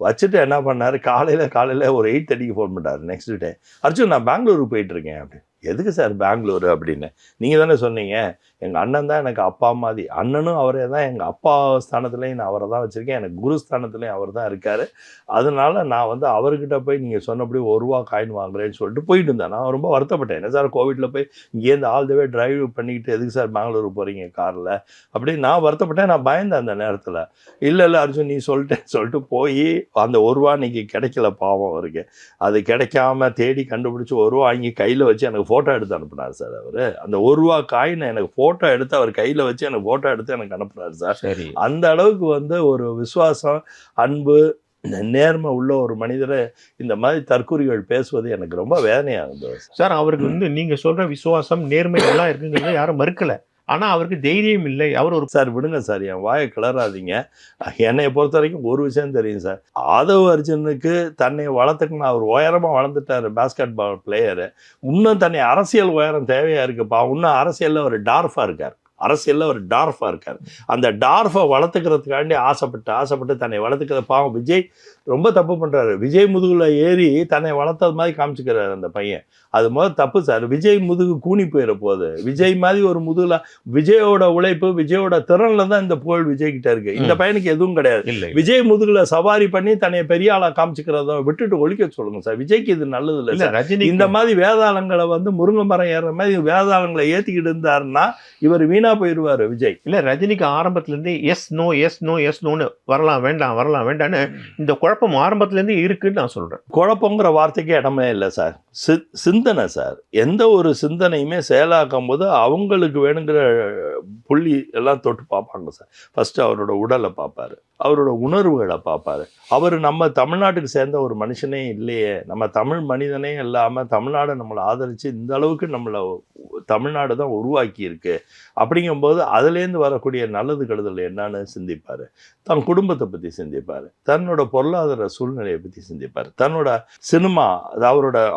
வச்சுட்டு என்ன பண்ணார், காலையில் ஒரு 8:30க்கு ஃபோன் பண்ணார் நெக்ஸ்ட் டே. அர்ஜுன் நான் பெங்களூருக்கு போயிட்டுருக்கேன் அப்படி. எதுக்கு சார் பெங்களூரு அப்படின்னு? நீங்கள் தானே சொன்னீங்க, எங்கள் அண்ணன் தான் எனக்கு அப்பா மாதிரி. அண்ணனும் அவரே தான், எங்கள் அப்பா ஸ்தானத்துலேயும் நான் அவரை தான் வச்சுருக்கேன், எனக்கு குரு ஸ்தானத்துலேயும் அவர் தான் இருக்கார். அதனால நான் வந்து அவர்கிட்ட போய் நீங்கள் சொன்னபடி ₹1 காயின் வாங்குறேன்னு சொல்லிட்டு போயிட்டு இருந்தேன். நான் ரொம்ப வருத்தப்பட்டேன். என்ன சார் கோவிட்டில் போய் இங்கேருந்து ஆல் த வே டிரைவ் பண்ணிக்கிட்டு எதுக்கு சார் பெங்களூருக்கு போகிறீங்க காரில் அப்படின்னு நான் வருத்தப்பட்டேன். நான் பயந்தேன் அந்த நேரத்தில். இல்லை அர்ஜுன் நீ சொல்லிட்டு போய் அந்த ₹1 இன்னைக்கு கிடைக்கல பாவம் அவருக்கு. அது கிடைக்காம தேடி கண்டுபிடிச்சி ₹1 வாங்கி கையில் வச்சு எனக்கு ஃபோட்டோ எடுத்து அனுப்புனார் சார். அவர் அந்த ₹1 காயினை எனக்கு ஃபோட்டோ எடுத்து அவர் கையில் வச்சு எனக்கு ஃபோட்டோ எடுத்து எனக்கு அனுப்புனார் சார். சரி, அந்த அளவுக்கு வந்து ஒரு விசுவாசம், அன்பு, நேர்மை உள்ள ஒரு மனிதரை இந்த மாதிரி தற்கூறிகள் பேசுவது எனக்கு ரொம்ப வேதனையாக இருந்தது சார். அவருக்கு வந்து நீங்கள் சொல்கிற விசுவாசம், நேர்மை எல்லாம் இருக்குங்கிறத யாரும் மறுக்கலை. ஆனா அவருக்கு தைரியம் இல்லை. அவர் ஒரு சார் விடுங்க சார், என் வாயை கிளறாதீங்க. என்னை பொறுத்த வரைக்கும் ஒரு விஷயம் தெரியும் சார். ஆதவ் அர்ஜுனுக்கு தன்னை வளர்த்துக்கணும், அவர் உயரமா வளர்ந்துட்டாரு, பாஸ்கெட் பால் பிளேயரு. இன்னும் தன்னை அரசியல் உயரம் தேவையா இருக்குப்பா. இன்னும் அரசியல்ல ஒரு டார்ஃபா இருக்கார், அரசியல்ல ஒரு டார்ஃபா இருக்காரு. அந்த டார்ஃபை வளர்த்துக்கிறதுக்காண்டி ஆசைப்பட்டு தன்னை வளர்த்துக்கிற பாவம் விஜய் ரொம்ப தப்பு பண்றாரு. விஜய் முதுகுல ஏறி தன்னை வளர்த்தது மாதிரி காமிச்சுக்கிறாரு அந்த பையன். அது முதல் தப்பு சார். விஜய் முதுகு கூனி போயிட போகுது. விஜய் மாதிரி ஒரு முதுகுல விஜயோட உழைப்பு, விஜயோட திறன்ல தான் இந்த புகழ் விஜய் கிட்ட இருக்கு. இந்த பையனுக்கு எதுவும் கிடையாது. விஜய் முதுகுல சவாரி பண்ணி தன்னை பெரிய ஆளா காமிச்சுக்கிறத விட்டுட்டு ஒழிக்க சொல்லுங்க சார். விஜய்க்கு இது நல்லது இல்லை. ரஜினி இந்த மாதிரி வேதாளங்களை முருங்கை மரம் ஏறுற மாதிரி வேதாளங்களை ஏத்திக்கிட்டு இருந்தாருன்னா இவர் வீணா போயிடுவாரு விஜய். இல்ல, ரஜினிக்கு ஆரம்பத்துல இருந்தே yes no yes no yes நோன்னு வரலாம் வேண்டாம்னு இந்த குழப்பம் ஆரம்பத்துல இருந்தே இருக்குன்னு நான் சொல்றேன். குழப்பங்கிற வார்த்தைக்கு இடமே இல்லை சார். சிந்தனை சார். எந்த ஒரு சிந்தனையுமே செயலாக்கும் போது அவங்களுக்கு வேணுங்கிற புள்ளி எல்லாம் தொட்டு பார்ப்பாங்க சார். ஃபர்ஸ்ட் அவரோட உடலை பார்ப்பாரு, அவரோட உணர்வுகளை பார்ப்பாரு. அவர் நம்ம தமிழ்நாட்டுக்கு சேர்ந்த ஒரு மனுஷனே இல்லையே, நம்ம தமிழ் மனிதனே இல்லாமல் தமிழ்நாடு நம்மளை ஆதரித்து இந்த அளவுக்கு நம்மளை தமிழ்நாடு தான் உருவாக்கி இருக்கு. அப்படிங்கும்போது அதுலேருந்து வரக்கூடிய நல்லது கெடுதல் என்னன்னு சிந்திப்பார். தன் குடும்பத்தை பற்றி சிந்திப்பார், தன்னோட பொருளாதார சூழ்நிலையை பற்றி சிந்திப்பார், தன்னோட சினிமா, அது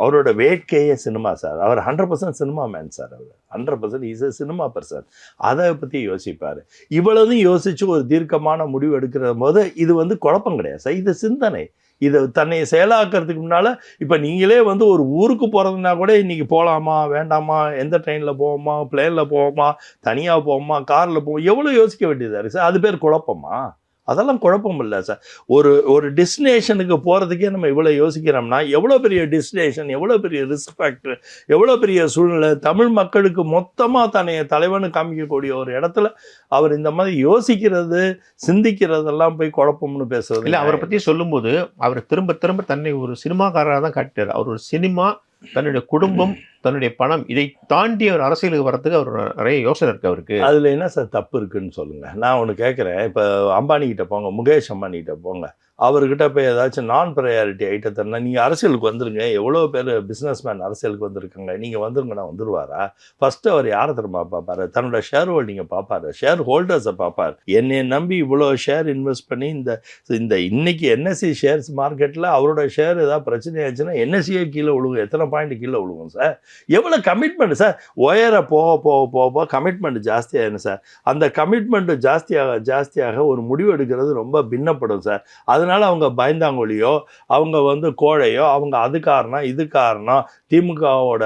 அவரோட வேட்கையே சினிமா சார். அவர் 100% சினிமா மேன் சார். அவர் 100% இஸ் எ சினிமா பர்சன். அதை பற்றி யோசிப்பார். இவ்வளவும் யோசிச்சு ஒரு தீர்க்கமான முடிவு எடுக்கிற போது இது குழப்பம் கிடையாது சார், இது சிந்தனை. இதை தன்னை செயலாக்கிறதுக்கு முன்னால் இப்போ நீங்களே ஒரு ஊருக்கு போகிறதுனா கூட இன்றைக்கி போகலாமா வேண்டாமா, எந்த ட்ரெயினில் போவோமா, பிளேனில் போவோமா, தனியாக போவோமா, காரில் போவோம், எவ்வளோ யோசிக்க வேண்டியதாக இருக்குது சார். அது பேர் குழப்பமா? அதெல்லாம் குழப்பம் இல்லை சார். ஒரு டெஸ்டினேஷனுக்கு போகிறதுக்கே நம்ம இவ்வளோ யோசிக்கிறோம்னா எவ்வளோ பெரிய டெஸ்டினேஷன், எவ்வளோ பெரிய ரிஸ்க் ஃபேக்டர், எவ்வளோ பெரிய சூழ்நிலை. தமிழ் மக்களுக்கு மொத்தமாக தன்னைய தலைவனு காமிக்கக்கூடிய ஒரு இடத்துல அவர் இந்த மாதிரி யோசிக்கிறது, சிந்திக்கிறதெல்லாம் போய் குழப்பம்னு பேசுறது இல்லை. அவரை பற்றி சொல்லும்போது அவர் திரும்ப தன்னை ஒரு சினிமாக்காரராக தான் காட்டிட்டார். அவர் ஒரு சினிமா, தன்னுடைய குடும்பம், தன்னுடைய பணம், இதை தாண்டி அவர் அரசியலுக்கு வரதுக்கு அவர் நிறைய யோசனை இருக்கு அவருக்கு. அதுல என்ன சார் தப்பு இருக்குன்னு சொல்லுங்க. நான் ஒன்று கேட்குறேன். இப்போ அம்பானி கிட்ட போங்க, முகேஷ் அம்பானி கிட்ட போங்க, அவர்கிட்ட போய் ஏதாச்சும் நான் ப்ரையாரிட்டி ஐட்டத்தைன்னா நீங்கள் அரசியலுக்கு வந்துருங்க, எவ்வளோ பேர் பிஸ்னஸ் மேன் அரசியலுக்கு வந்திருக்காங்க, நீங்கள் வந்துருங்கன்னா வந்துருவாரா? ஃபர்ஸ்ட் அவர் யாரை திரும்ப பார்ப்பாரு? தன்னோட ஷேர் ஹோல்டிங்கை பார்ப்பாரு, ஷேர் ஹோல்டர்ஸை பார்ப்பார். என்னை நம்பி இவ்வளோ ஷேர் இன்வெஸ்ட் பண்ணி இந்த இன்னைக்கு என்எஸ்சி ஷேர்ஸ் மார்க்கெட்டில் அவரோட ஷேர் ஏதாவது பிரச்சனை ஆச்சுன்னா என்எஸ்சியே கீழே விழுகும். எத்தனை பாயிண்ட் கீழே விழுகும் சார்? எவ்வளோ கமிட்மெண்ட் சார். உயர போக கமிட்மெண்ட் ஜாஸ்தியாகணும் சார். அந்த கமிட்மெண்ட் ஜாஸ்தியாக ஒரு முடிவு எடுக்கிறது ரொம்ப பின்னப்படும் சார். அதனால அவங்க பயந்தாங்கொழியோ, அவங்க கோழையோ, அவங்க அது காரணம் இது காரணம், திமுகவோட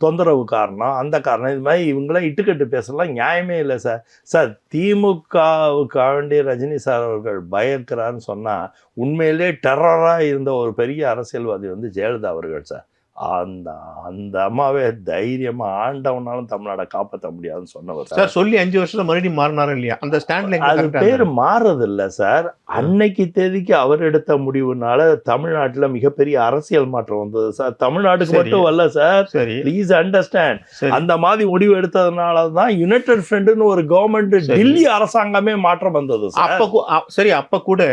தொந்தரவு காரணம், அந்த காரணம், இது மாதிரி இவங்களாம் இட்டுக்கட்டு பேசலாம் நியாயமே இல்லை சார். சார், திமுகவுக்காண்டி ரஜினி சார் அவர்கள் பயக்கிறான்னு சொன்னால் உண்மையிலே டெரராக இருந்த ஒரு பெரிய அரசியல்வாதி ஜெயலலிதா அவர்கள் சார். அந்த அம்மாவே தைரியமா ஆண்டவனாலும் தமிழ்நாடை காப்பாற்ற முடியாதுன்னு சொன்னவர் சார். சொல்லி 5 வருஷத்துல மறுபடியும் மாறினாரும் இல்லையா? அந்த ஸ்டாண்ட்ல அது பேர் மாறுறது இல்லை சார். அன்னைக்கு தேதிக்கு அவர் எடுத்த முடிவுனால தமிழ்நாட்டுல மிகப்பெரிய அரசியல் மாற்றம் வந்தது சார். தமிழ்நாட்டுக்கு மட்டும் வரல சார். Please understand. அந்த மாதிரி முடிவு எடுத்ததுனாலதான் யுனைடெட் ஃப்ரண்ட்னு ஒரு கவர்மெண்ட், டெல்லி அரசாங்கமே மாற்றம் வந்தது. அப்ப கூட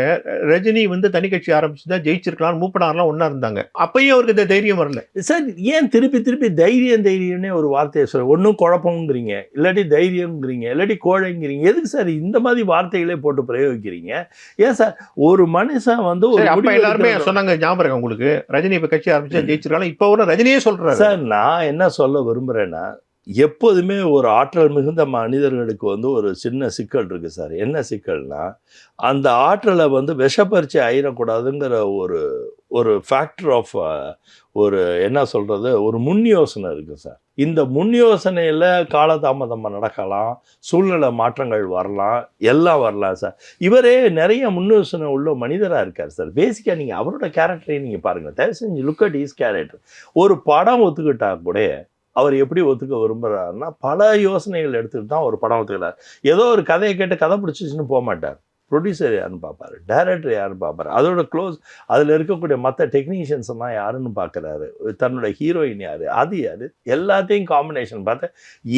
ரஜினி தனி கட்சி ஆரம்பிச்சுதான் ஜெயிச்சிருக்கலாம், மூப்பனார்லாம் ஒன்னா இருந்தாங்க. அப்பயும் அவருக்கு இந்த தைரியம் வரல சார். ஏன் திருப்பி தைரியம்னே ஒரு வார்த்தையை சொல்ல? ஒன்றும் குழப்பம்ங்கிறீங்க, இல்லாட்டி தைரியம்ங்கிறீங்க, இல்லாட்டி கோழைங்கிறீங்க. எதுக்கு சார் இந்த மாதிரி வார்த்தைகளே போட்டு பிரயோகிக்கிறீங்க? ஏன் சார் ஒரு மனுஷன் அப்ப எல்லாருமே சொன்னாங்க, ஞாபகம் உங்களுக்கு, ரஜினி இப்ப கட்சி ஆரம்பிச்சா ஜெயிச்சிருக்காங்க. இப்ப ஒரு ரஜினியே சொல்றாரு சார். நான் என்ன சொல்ல விரும்புறேன்னா, எப்போதுமே ஒரு ஆற்றல் மிகுந்த மனிதர்களுக்கு ஒரு சின்ன சிக்கல் இருக்குது சார். என்ன சிக்கல்னா, அந்த ஆற்றலை விஷப்பரிச்சை ஆயிடக்கூடாதுங்கிற ஒரு ஃபேக்டர் ஆஃப் என்ன சொல்கிறது, ஒரு முன் யோசனை இருக்குது சார். இந்த முன் யோசனையில் காலதாமதமாக நடக்கலாம், சூழ்நிலை மாற்றங்கள் வரலாம், எல்லாம் வரலாம் சார். இவரே நிறைய முன் யோசனை உள்ள மனிதராக இருக்கார் சார். பேசிக்காக நீங்கள் அவரோட கேரக்டரையும் நீங்கள் பாருங்கள், தயவு செஞ்சு லுக் அட் ஹிஸ் கேரக்டர். ஒரு படம் ஒத்துக்கிட்டா கூட அவர் எப்படி ஒத்துக்க விரும்புகிறாருன்னா, பல யோசனைகள் எடுத்துகிட்டு தான் ஒரு படம் ஒத்துக்கிறார். ஏதோ ஒரு கதையை கேட்டு கதை பிடிச்சிச்சுன்னு போக மாட்டார். ப்ரொடியூசர் யாருன்னு பார்ப்பாரு, டைரக்டர் யாருன்னு பார்ப்பாரு, அதோட க்ளோஸ் அதில் இருக்கக்கூடிய மற்ற டெக்னீஷியன்ஸ் எல்லாம் யாருன்னு பார்க்குறாரு, தன்னோட ஹீரோயின் யார், அது யார், எல்லாத்தையும் காம்பினேஷன் பார்த்து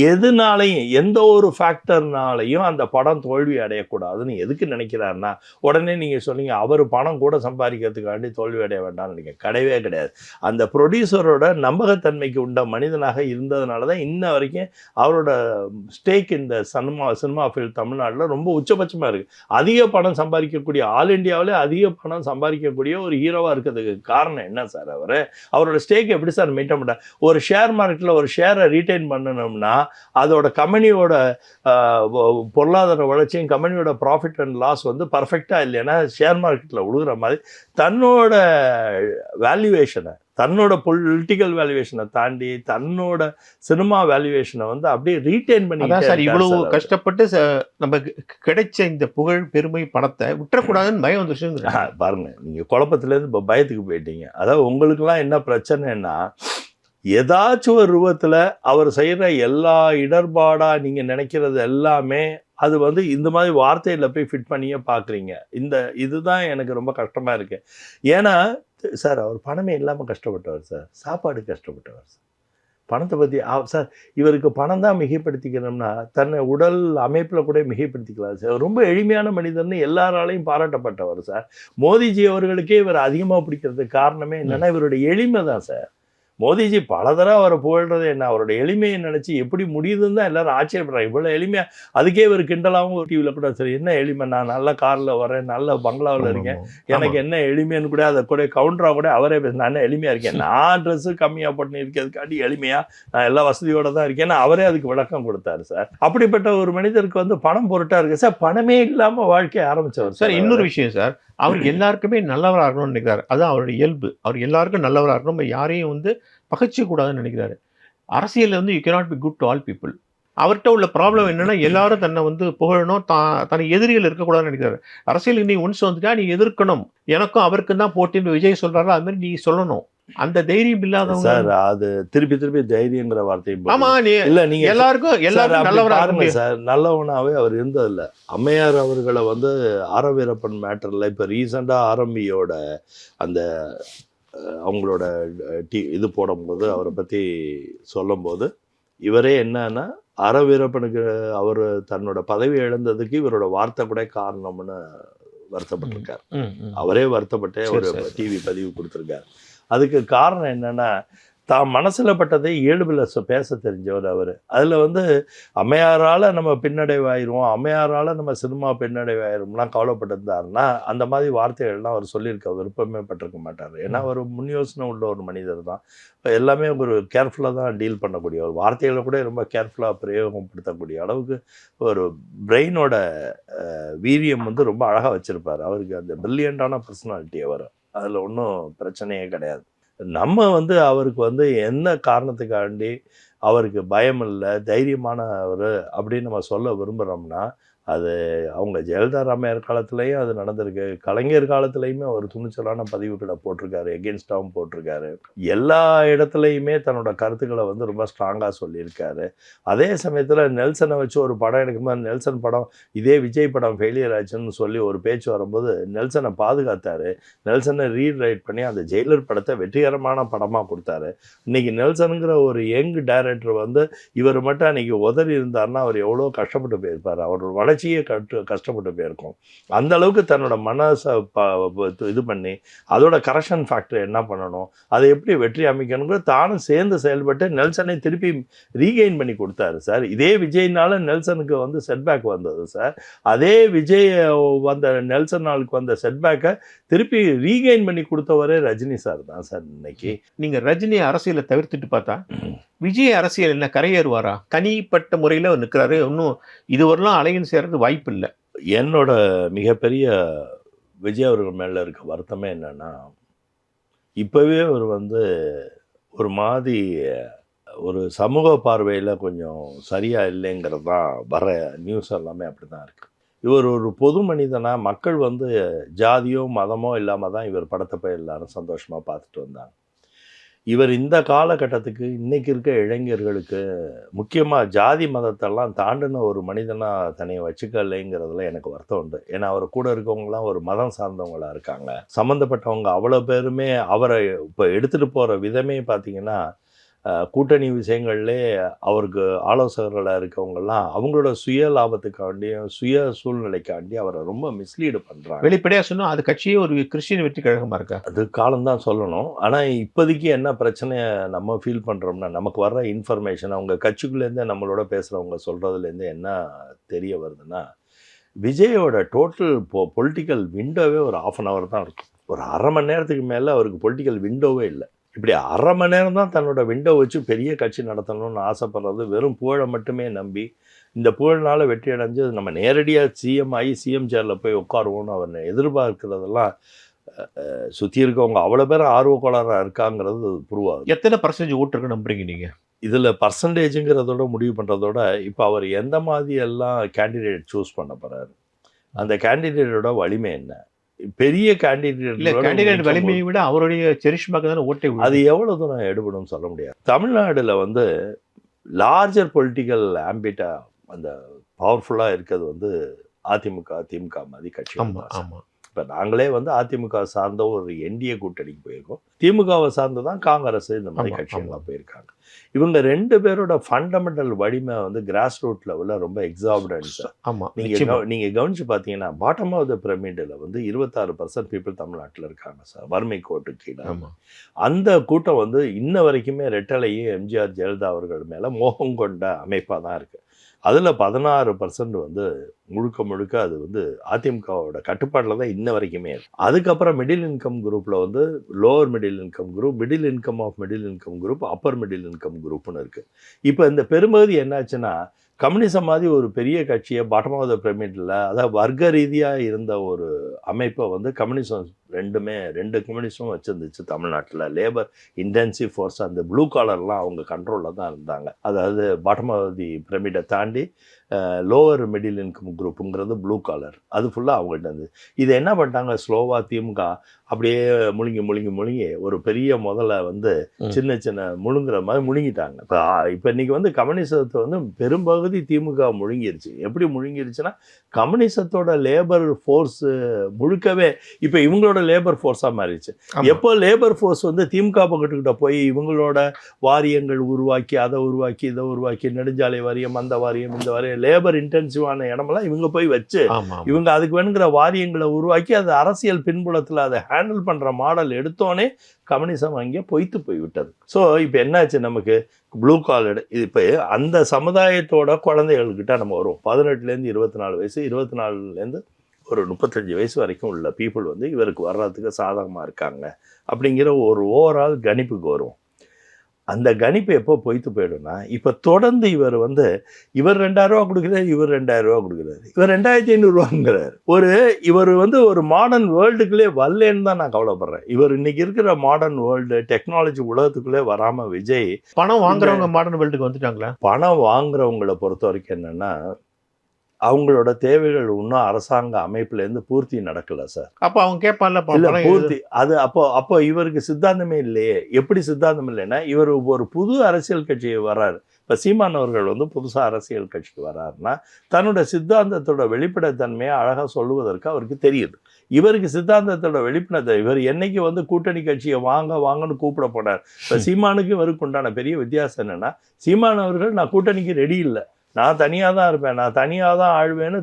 எதுனாலையும் எந்த ஒரு ஃபேக்டர்னாலையும் அந்த படம் தோல்வி அடையக்கூடாதுன்னு எதுக்கு நினைக்கிறாருன்னா, உடனே நீங்கள் சொன்னீங்க அவர் பணம் கூட சம்பாதிக்கிறதுக்காண்டி தோல்வி அடைய வேண்டாம்னு நினைக்க, கிடையவே கிடையாது. அந்த ப்ரொடியூசரோட நம்பகத்தன்மைக்கு உண்ட மனிதனாக இருந்ததுனால தான் இன்ன வரைக்கும் அவரோட ஸ்டேக் இந்த சினிமா ஃபீல்ட் தமிழ்நாட்டில் ரொம்ப உச்சபட்சமாக இருக்குது. அதிக பணம் சம்பாதிக்கக்கூடிய, ஆல் இண்டியாவிலே அதிக பணம் சம்பாதிக்கக்கூடிய ஒரு ஹீரோவாக இருக்கிறதுக்கு காரணம் என்ன சார்? அவரோட ஸ்டேக் எப்படி சார் மெயின்டைன் பண்ணுறார்? ஒரு ஷேர் மார்க்கெட்டில் ஒரு ஷேரை ரீட்டைன் பண்ணணும்னா அதோட கம்பெனியோட பொருளாதார வளர்ச்சியும் கம்பெனியோட ப்ராஃபிட் அண்ட் லாஸ் வந்து பர்ஃபெக்டாக இல்லைன்னா ஷேர் மார்க்கெட்டில் விழுகிற மாதிரி தன்னோட வேல்யூவேஷனை, தன்னோட பொலிட்டிக்கல் வேல்யூவேஷனை தாண்டி தன்னோட சினிமா வேல்யூவேஷனை வந்து அப்படியே ரீட்டைன் பண்ணி சார் இவ்வளவு கஷ்டப்பட்டு நம்ம கிடைச்ச இந்த புகழ் பெருமை பணத்தை விட்டுறக்கூடாதுன்னு பயம் வந்துருச்சு. பாருங்க, நீங்க குழப்பத்திலேருந்து இப்போ பயத்துக்கு போயிட்டீங்க. அதாவது உங்களுக்குலாம் என்ன பிரச்சனைன்னா, ஏதாச்சும் ஒரு ரூபத்தில் அவர் செய்கிற எல்லா இடர்பாடா நீங்கள் நினைக்கிறது எல்லாமே அது வந்து இந்த மாதிரி வார்த்தையில் போய் ஃபிட் பண்ணியே பார்க்குறீங்க. இதுதான் எனக்கு ரொம்ப கஷ்டமாக இருக்கு. ஏன்னா சார் அவர் பணமே இல்லாமல் கஷ்டப்பட்டவர் சார், சாப்பாடு கஷ்டப்பட்டவர் சார், பணத்தை பற்றி சார் இவருக்கு பணம் தான் மிகைப்படுத்திக்கணும்னா தன்னை உடல் அமைப்பில் கூட மிகைப்படுத்திக்கலாம் சார். ரொம்ப எளிமையான மனிதர்னு எல்லாராலையும் பாராட்டப்பட்டவர் சார். மோடிஜி அவர்களுக்கே இவர் அதிகமாக பிடிக்கிறதுக்கு காரணமே என்னென்னா இவருடைய எளிமை தான் சார். மோடிஜி பல தடவை அவரை புகழ்றது என்ன, அவரோட எளிமையை நினச்சி எப்படி முடியுதுன்னு தான் எல்லாரும் ஆச்சரியப்படுறாங்க. இவ்வளோ எளிமையாக, அதுக்கே ஒரு கிண்டலாகவும் ஒரு டிவியில் கூட சரி என்ன எளிமை, நான் நல்ல காரில் வரேன், நல்ல பங்களாவில் இருக்கேன், எனக்கு என்ன எளிமைன்னு கூட அதை கூட கவுண்டராக கூட அவரே பேச, நான் என்ன எளிமையாக இருக்கேன், நான் ட்ரெஸ்ஸு கம்மியாக பண்ணி இருக்கிறதுக்காண்டி எளிமையாக நான் எல்லா வசதியோடு தான் இருக்கேன்னு அவரே அதுக்கு விளக்கம் கொடுத்தாரு சார். அப்படிப்பட்ட ஒரு மனிதருக்கு வந்து பணம் பொருட்டாக இருக்குது சார். பணமே இல்லாமல் வாழ்க்கையை ஆரம்பித்தவர் சார். இன்னொரு விஷயம் சார், அவர் எல்லாருக்குமே நல்லவராக இருக்கணும்னு நினைக்கிறாரு. அதுதான் அவருடைய இயல்பு. அவர் எல்லாருக்கும் நல்லவராக இருக்கணும், யாரையும் வந்து பகைச்சிக்க கூடாதுன்னு நினைக்கிறாரு. அரசியலில் வந்து you cannot be good to all people. அவர்கிட்ட உள்ள ப்ராப்ளம் என்னன்னா, எல்லாரும் தன்னை வந்து புகழணும், தனக்கு எதிரிகள் இருக்கக்கூடாதுன்னு நினைக்கிறாரு. அரசியலுக்கு நீ ஒன்ஸ் வந்துட்டா நீ எதிர்க்கணும், எனக்கும் அவருக்கும் தான் போட்டின்னு விஜய் சொல்றாரு, அது மாதிரி நீ சொல்லணும். அந்த தைரியம் இல்லாதவங்க சார், அது திருப்பி தைரியங்கிற வார்த்தை ஆமா, இல்ல நீங்க எல்லாருக்கும் நல்லவராக சார், நல்லவனாவே அவர் இருந்ததில்ல. அம்மையார் அவர்களை வந்து ஆர வீரப்பன் மேட்டர்ல இப்ப ரீசெண்டா ஆரம்பியோட அந்த அவங்களோட இது போடும்போது அவரை பத்தி சொல்லும்போது இவரே என்னன்னா, ஆர வீரப்பனுக்கு அவர் தன்னோட பதவி இழந்ததுக்கு இவரோட வார்த்தை கூட காரணம்னு வருத்தப்பட்டிருக்காரு. அவரே வருத்தப்பட்டே ஒரு டிவி பதிவு கொடுத்துருக்காரு. அதுக்கு காரணம் என்னன்னா, தான் மனசில் பட்டதை இயல்பில் பேச தெரிஞ்சவர் அவர். அதில் வந்து அம்மையாரால் நம்ம பின்னடைவாயிருவோம், அம்மையாரால் நம்ம சினிமா பின்னடைவாயிரும்லாம் கவலைப்பட்டிருந்தாருன்னா அந்த மாதிரி வார்த்தைகள்லாம் அவர் சொல்லியிருக்க விருப்பமே பட்டிருக்க மாட்டார். ஏன்னா அவர் முன் யோசனை உள்ள ஒரு மனிதர் தான். இப்போ எல்லாமே ஒரு கேர்ஃபுல்லாக தான் டீல் பண்ணக்கூடிய ஒரு வார்த்தைகளை கூட ரொம்ப கேர்ஃபுல்லாக பிரயோகப்படுத்தக்கூடிய அளவுக்கு ஒரு பிரெயினோட வீரியம் வந்து ரொம்ப அழகாக வச்சுருப்பார். அவருக்கு அந்த பிரில்லியண்டான பர்சனாலிட்டி அவர், அதில் ஒன்றும் பிரச்சனையே கிடையாது. நம்ம வந்து அவருக்கு வந்து என்ன காரணத்துக்காண்டி அவருக்கு பயம் இல்லை, தைரியமானவர் அப்படின்னு நம்ம சொல்ல விரும்புகிறோம்னா, அது அவங்க ஜெயலலிதா ராமையார் காலத்துலேயும் அது நடந்திருக்கு, கலைஞர் காலத்துலேயுமே அவர் துணிச்சலான பதிவுகளை போட்டிருக்காரு, எகென்ஸ்டாகவும் போட்டிருக்காரு. எல்லா இடத்துலையுமே தன்னோட கருத்துக்களை வந்து ரொம்ப ஸ்ட்ராங்காக சொல்லியிருக்காரு. அதே சமயத்தில் நெல்சனை வச்சு ஒரு படம் எடுக்கும்போது நெல்சன் படம் இதே விஜய் படம் ஃபெயிலியர் ஆச்சுன்னு சொல்லி ஒரு பேச்சு வரும்போது நெல்சனை பாதுகாத்தார். நெல்சனை ரீரைட் பண்ணி அந்த ஜெயிலர் படத்தை வெற்றிகரமான படமாக கொடுத்தாரு. இன்றைக்கி நெல்சனுங்கிற ஒரு யங் டைரக்டர் வந்து இவர் மட்டும் அன்றைக்கி உதறி இருந்தார்னா அவர் எவ்வளோ கஷ்டப்பட்டு போயிருப்பார், அவரோட வளர்ச்சியே கஷ்டப்பட்டு போயிருக்கும். அந்த அளவுக்கு தன்னோட மனசை இது பண்ணி அதோட கரெக்ஷன் ஃபேக்டர் என்ன பண்ணணும், அதை எப்படி வெற்றி அமைக்கணுங்கிற தானும் சேர்ந்து செயல்பட்டு நெல்சனை திருப்பி ரீகெயின் பண்ணி கொடுத்தாரு சார். இதே விஜய்னால நெல்சனுக்கு வந்து செட்பேக் வந்தது சார். அதே விஜய் வந்த நெல்சன் நாளுக்கு வந்த செட்பேக்கை திருப்பி ரீகெயின் பண்ணி கொடுத்தவரே ரஜினி சார் தான் சார். இன்னைக்கு நீங்க ரஜினி அரசியலை தவிர்த்துட்டு பார்த்தா விஜய் அரசியல் என்ன கரையேறுவாரா? தனிப்பட்ட முறையில் நிற்கிறாரு, இன்னும் இதுவரைலாம் அலையின் சேர்றது வாய்ப்பு இல்லை. என்னோட மிகப்பெரிய விஜய் அவர்கள் மேலே இருக்க வருத்தமே என்னன்னா, இப்போவே அவர் வந்து ஒரு மாதிரி ஒரு சமூக பார்வையில் கொஞ்சம் சரியாக இல்லைங்கிறது தான் வர நியூஸ் எல்லாமே அப்படி தான் இருக்குது. இவர் ஒரு பொது மனிதனாக மக்கள் வந்து ஜாதியோ மதமோ இல்லாமல் தான் இவர் படத்தை போய் எல்லாரும் சந்தோஷமாக பார்த்துட்டு வந்தாங்க. இவர் இந்த காலகட்டத்துக்கு இன்னைக்கு இருக்க இளைஞர்களுக்கு முக்கியமாக ஜாதி மதத்தெல்லாம் தாண்டின ஒரு மனிதனாக தன்னை வச்சுக்கலைங்கிறதுல எனக்கு வருத்தம் உண்டு. ஏன்னா அவர் கூட இருக்கவங்களாம் ஒரு மதம் சார்ந்தவங்களாக இருக்காங்க. சம்மந்தப்பட்டவங்க அவ்வளோ பேருமே அவரை இப்போ எடுத்துகிட்டு போகிற விதமே பார்த்தீங்கன்னா கூட்டணி விஷயங்கள்லே அவருக்கு ஆலோசகர்களாக இருக்கவங்கெல்லாம் அவங்களோட சுய லாபத்துக்காண்டியும் சுய சூழ்நிலைக்காண்டி அவரை ரொம்ப மிஸ்லீடு பண்ணுறாங்க. வெளிப்படையா சொன்னா அது கட்சியே ஒரு கிறிஸ்டியன் வெற்றி கழகமா இருக்கா? அது காலம்தான் சொல்லணும். ஆனால் இப்போதைக்கு என்ன பிரச்சனையை நம்ம ஃபீல் பண்ணுறோம்னா, நமக்கு வர்ற இன்ஃபர்மேஷன் அவங்க கட்சிக்குள்ளேருந்தே நம்மளோட பேசுகிறவங்க சொல்கிறதுலேருந்து என்ன தெரிய வருதுன்னா, விஜயோட டோட்டல் பொலிட்டிக்கல் விண்டோவே ஒரு 1/2 hour தான் இருக்கும். ஒரு 1/2 மணி நேரத்துக்கு மேலே அவருக்கு பொலிட்டிக்கல் விண்டோவே இல்லை. இப்படி 1/2 மணி நேரம் தான் தன்னோட விண்டோ வச்சு பெரிய கட்சி நடத்தணும்னு ஆசைப்படுறது, வெறும் புகழை மட்டுமே நம்பி இந்த புகழ்னால வெற்றி அடைஞ்சு நம்ம நேரடியாக சிஎம் ஆகி சிஎம் சேரில் போய் உட்காருவோன்னு அவர் எதிர்பார்க்கிறதெல்லாம் சுற்றி இருக்கவங்க அவ்வளோ பேர் ஆர்வக்கோளாராக இருக்காங்கிறது ப்ரூவ் ஆகுது. எத்தனை பர்சன்டேஜ் ஓட்டு இருக்கு நம்புறீங்க நீங்க? இதில் பர்சன்டேஜுங்கிறதோட முடிவு பண்ணுறதோட இப்போ அவர் எந்த மாதிரி எல்லாம் கேண்டிடேட் சூஸ் பண்ண போகிறாரு, அந்த கேண்டிடேட்டோட வலிமை என்ன, பெரிய இல்ல கேண்டிடேட் கேண்டிடேட் வலிமையை விட அவருடைய செரிஷ்மாக்கு தானே ஓட்டை விழுது. அது எவ்வளோ தூரம் எடுபடும் சொல்ல முடியாது. தமிழ்நாடுல வந்து லார்ஜர் பொலிட்டிக்கல் ஆம்பிட்டா அந்த பவர்ஃபுல்லாக இருக்கிறது வந்து அதிமுக திமுக மாதிரி கட்சி. ஆமா ஆமா. இப்போ நாங்களே வந்து அதிமுக சார்ந்த ஒரு என்டிஏ கூட்டணிக்கு போயிருக்கோம், திமுகவை சார்ந்து தான் காங்கிரஸ் இந்த மாதிரி ஆமா, கட்சிகள்லாம் போயிருக்காங்க. இவங்க 2 பேரோட ஃபண்டமெண்டல் வலிமை வந்து கிராஸ் ரூட் லெவலில் ரொம்ப எக்ஸாபிடன்ஸ். ஆமா நீங்கள் கவனிச்சு பார்த்தீங்கன்னா பாட்டம் ஆஃப் த பிரமிடில் வந்து 26% பீப்புள் தமிழ்நாட்டில் இருக்காங்க சார், வறுமை கோட்டு கீழே. ஆமா. அந்த கூட்டம் வந்து இன்ன வரைக்குமே ரெட்டலையும் எம்ஜிஆர் ஜெயலலிதா அவர்கள் மேலே மோகம் கொண்ட அமைப்பாக தான் இருக்குது. அதில் 16% வந்து முழுக்க அது வந்து அதிமுகவோட கட்டுப்பாட்டில் தான் இன்ன வரைக்குமே இருக்கு. அதுக்கப்புறம் மிடில் இன்கம் குரூப்பில் வந்து lower middle income group, middle income of middle income group, upper middle income குரூப்னு இருக்குது. இப்போ இந்த பெரும்பகுதி என்னாச்சுன்னா, கம்யூனிசம் மாதிரி ஒரு பெரிய கட்சியை பாட்டம் ஆஃப் த பிரமிடில், அதாவது வர்க்க ரீதியாக இருந்த ஒரு அமைப்பை வந்து கம்யூனிசம் 2 கம்யூனிசமும் வச்சுருந்துச்சு தமிழ்நாட்டில். லேபர் இன்டென்சிவ் ஃபோர்ஸ் அந்த ப்ளூ காலர்லாம் அவங்க கண்ட்ரோலில் தான் இருந்தாங்க. அதாவது பாட்டம் ஆஃப் தி பிரமிடை தாண்டி லோவர் மிடில் இன்கம் குரூப்புங்கிறது ப்ளூ காலர், அது ஃபுல்லாக அவங்கள்ட்ட இருந்து. இதை என்ன பண்ணிட்டாங்க, ஸ்லோவாக திமுக அப்படியே முழுங்கி ஒரு பெரிய முதல்ல வந்து சின்ன முழுங்குற மாதிரி முழுங்கிட்டாங்க. இப்போ இன்னைக்கு வந்து கம்யூனிசத்தை வந்து பெரும்பகுதி திமுக முழுங்கிருச்சு. எப்படி முழுங்கிருச்சுன்னா, கம்யூனிசத்தோட லேபர் ஃபோர்ஸ் முழுக்கவே இப்போ இவங்களோட லேபர் ஃபோர்ஸாக மாறிடுச்சு. எப்போ லேபர் ஃபோர்ஸ் வந்து திமுக பக்கத்துக்கிட்ட போய் இவங்களோட வாரியங்கள் உருவாக்கி அதை உருவாக்கி இதை உருவாக்கி நெடுஞ்சாலை வாரியம் அந்த வாரியம் இந்த வாரியம் லேபர் இன்டென்சிவான இடமெல்லாம் இவங்க போய் வச்சு இவங்க அதுக்கு வேணுங்கிற வாரியங்களை உருவாக்கி அது அரசியல் பின்புலத்தில் அதை ஹேண்டில் பண்ணுற மாடல் எடுத்தோன்னே கம்யூனிசம் அங்கே பொய்த்து போய்விட்டது. ஸோ இப்போ என்னாச்சு, நமக்கு ப்ளூ காலர் இப்போ அந்த சமுதாயத்தோட குழந்தைகள்கிட்ட நம்ம வரும். 18லேருந்து 24 வயசு, 24லேருந்து ஒரு 35 வயசு வரைக்கும் உள்ள பீப்புள் வந்து இவருக்கு வர்றதுக்கு சாதகமாக இருக்காங்க அப்படிங்கிற ஒரு ஓவரால் கணிப்புக்கு வரும். அந்த கணிப்பு எப்போ பொய்த்து போயிடும்னா, இப்போ தொடர்ந்து இவர் 2000 ரூபா கொடுக்குறாரு, இவர் 2000 ரூபா கொடுக்குறாரு, இவர் 2500 ரூபாங்கிறார். இவர் ஒரு மாடர்ன் வேர்ல்டுக்குள்ளே வரலன்னு தான் நான் கவலைப்படுறேன். இவர் இன்னைக்கு இருக்கிற மாடர்ன் வேர்ல்டு டெக்னாலஜி உலகத்துக்குள்ளே வராமல் விஜய் பணம் வாங்குறவங்க மாடர்ன் வேர்ல்டுக்கு வந்துட்டாங்களா? பணம் வாங்குறவங்களை பொறுத்த வரைக்கும் என்னன்னா, அவங்களோட தேவைகள் இன்னும் அரசாங்க அமைப்புலேருந்து பூர்த்தி நடக்கல சார். அப்போ அவங்க கேட்பான்ல பூர்த்தி அது அப்போ இவருக்கு சித்தாந்தமே இல்லையே. எப்படி சித்தாந்தம் இல்லைன்னா, இவர் ஒரு புது அரசியல் கட்சி வர்றாரு. இப்போ சீமான் அவர்கள் புதுசாக அரசியல் கட்சிக்கு வர்றாருன்னா, தன்னோட சித்தாந்தத்தோட வெளிப்படைத்தன்மையை அழகாக சொல்லுவதற்கு அவருக்கு தெரியுது. இவருக்கு சித்தாந்தத்தோட வெளிப்படை இவர் என்னைக்கு கூட்டணி கட்சியை வாங்கன்னு கூப்பிட போனார். இப்போ சீமானுக்கு இவருக்கு உண்டான பெரிய வித்தியாசம் என்னன்னா, சீமான் அவர்கள் நான் கூட்டணிக்கு ரெடி இல்லை, நான் தனியாக தான் இருப்பேன், நான் தனியாக தான் ஆழ்வேன்னு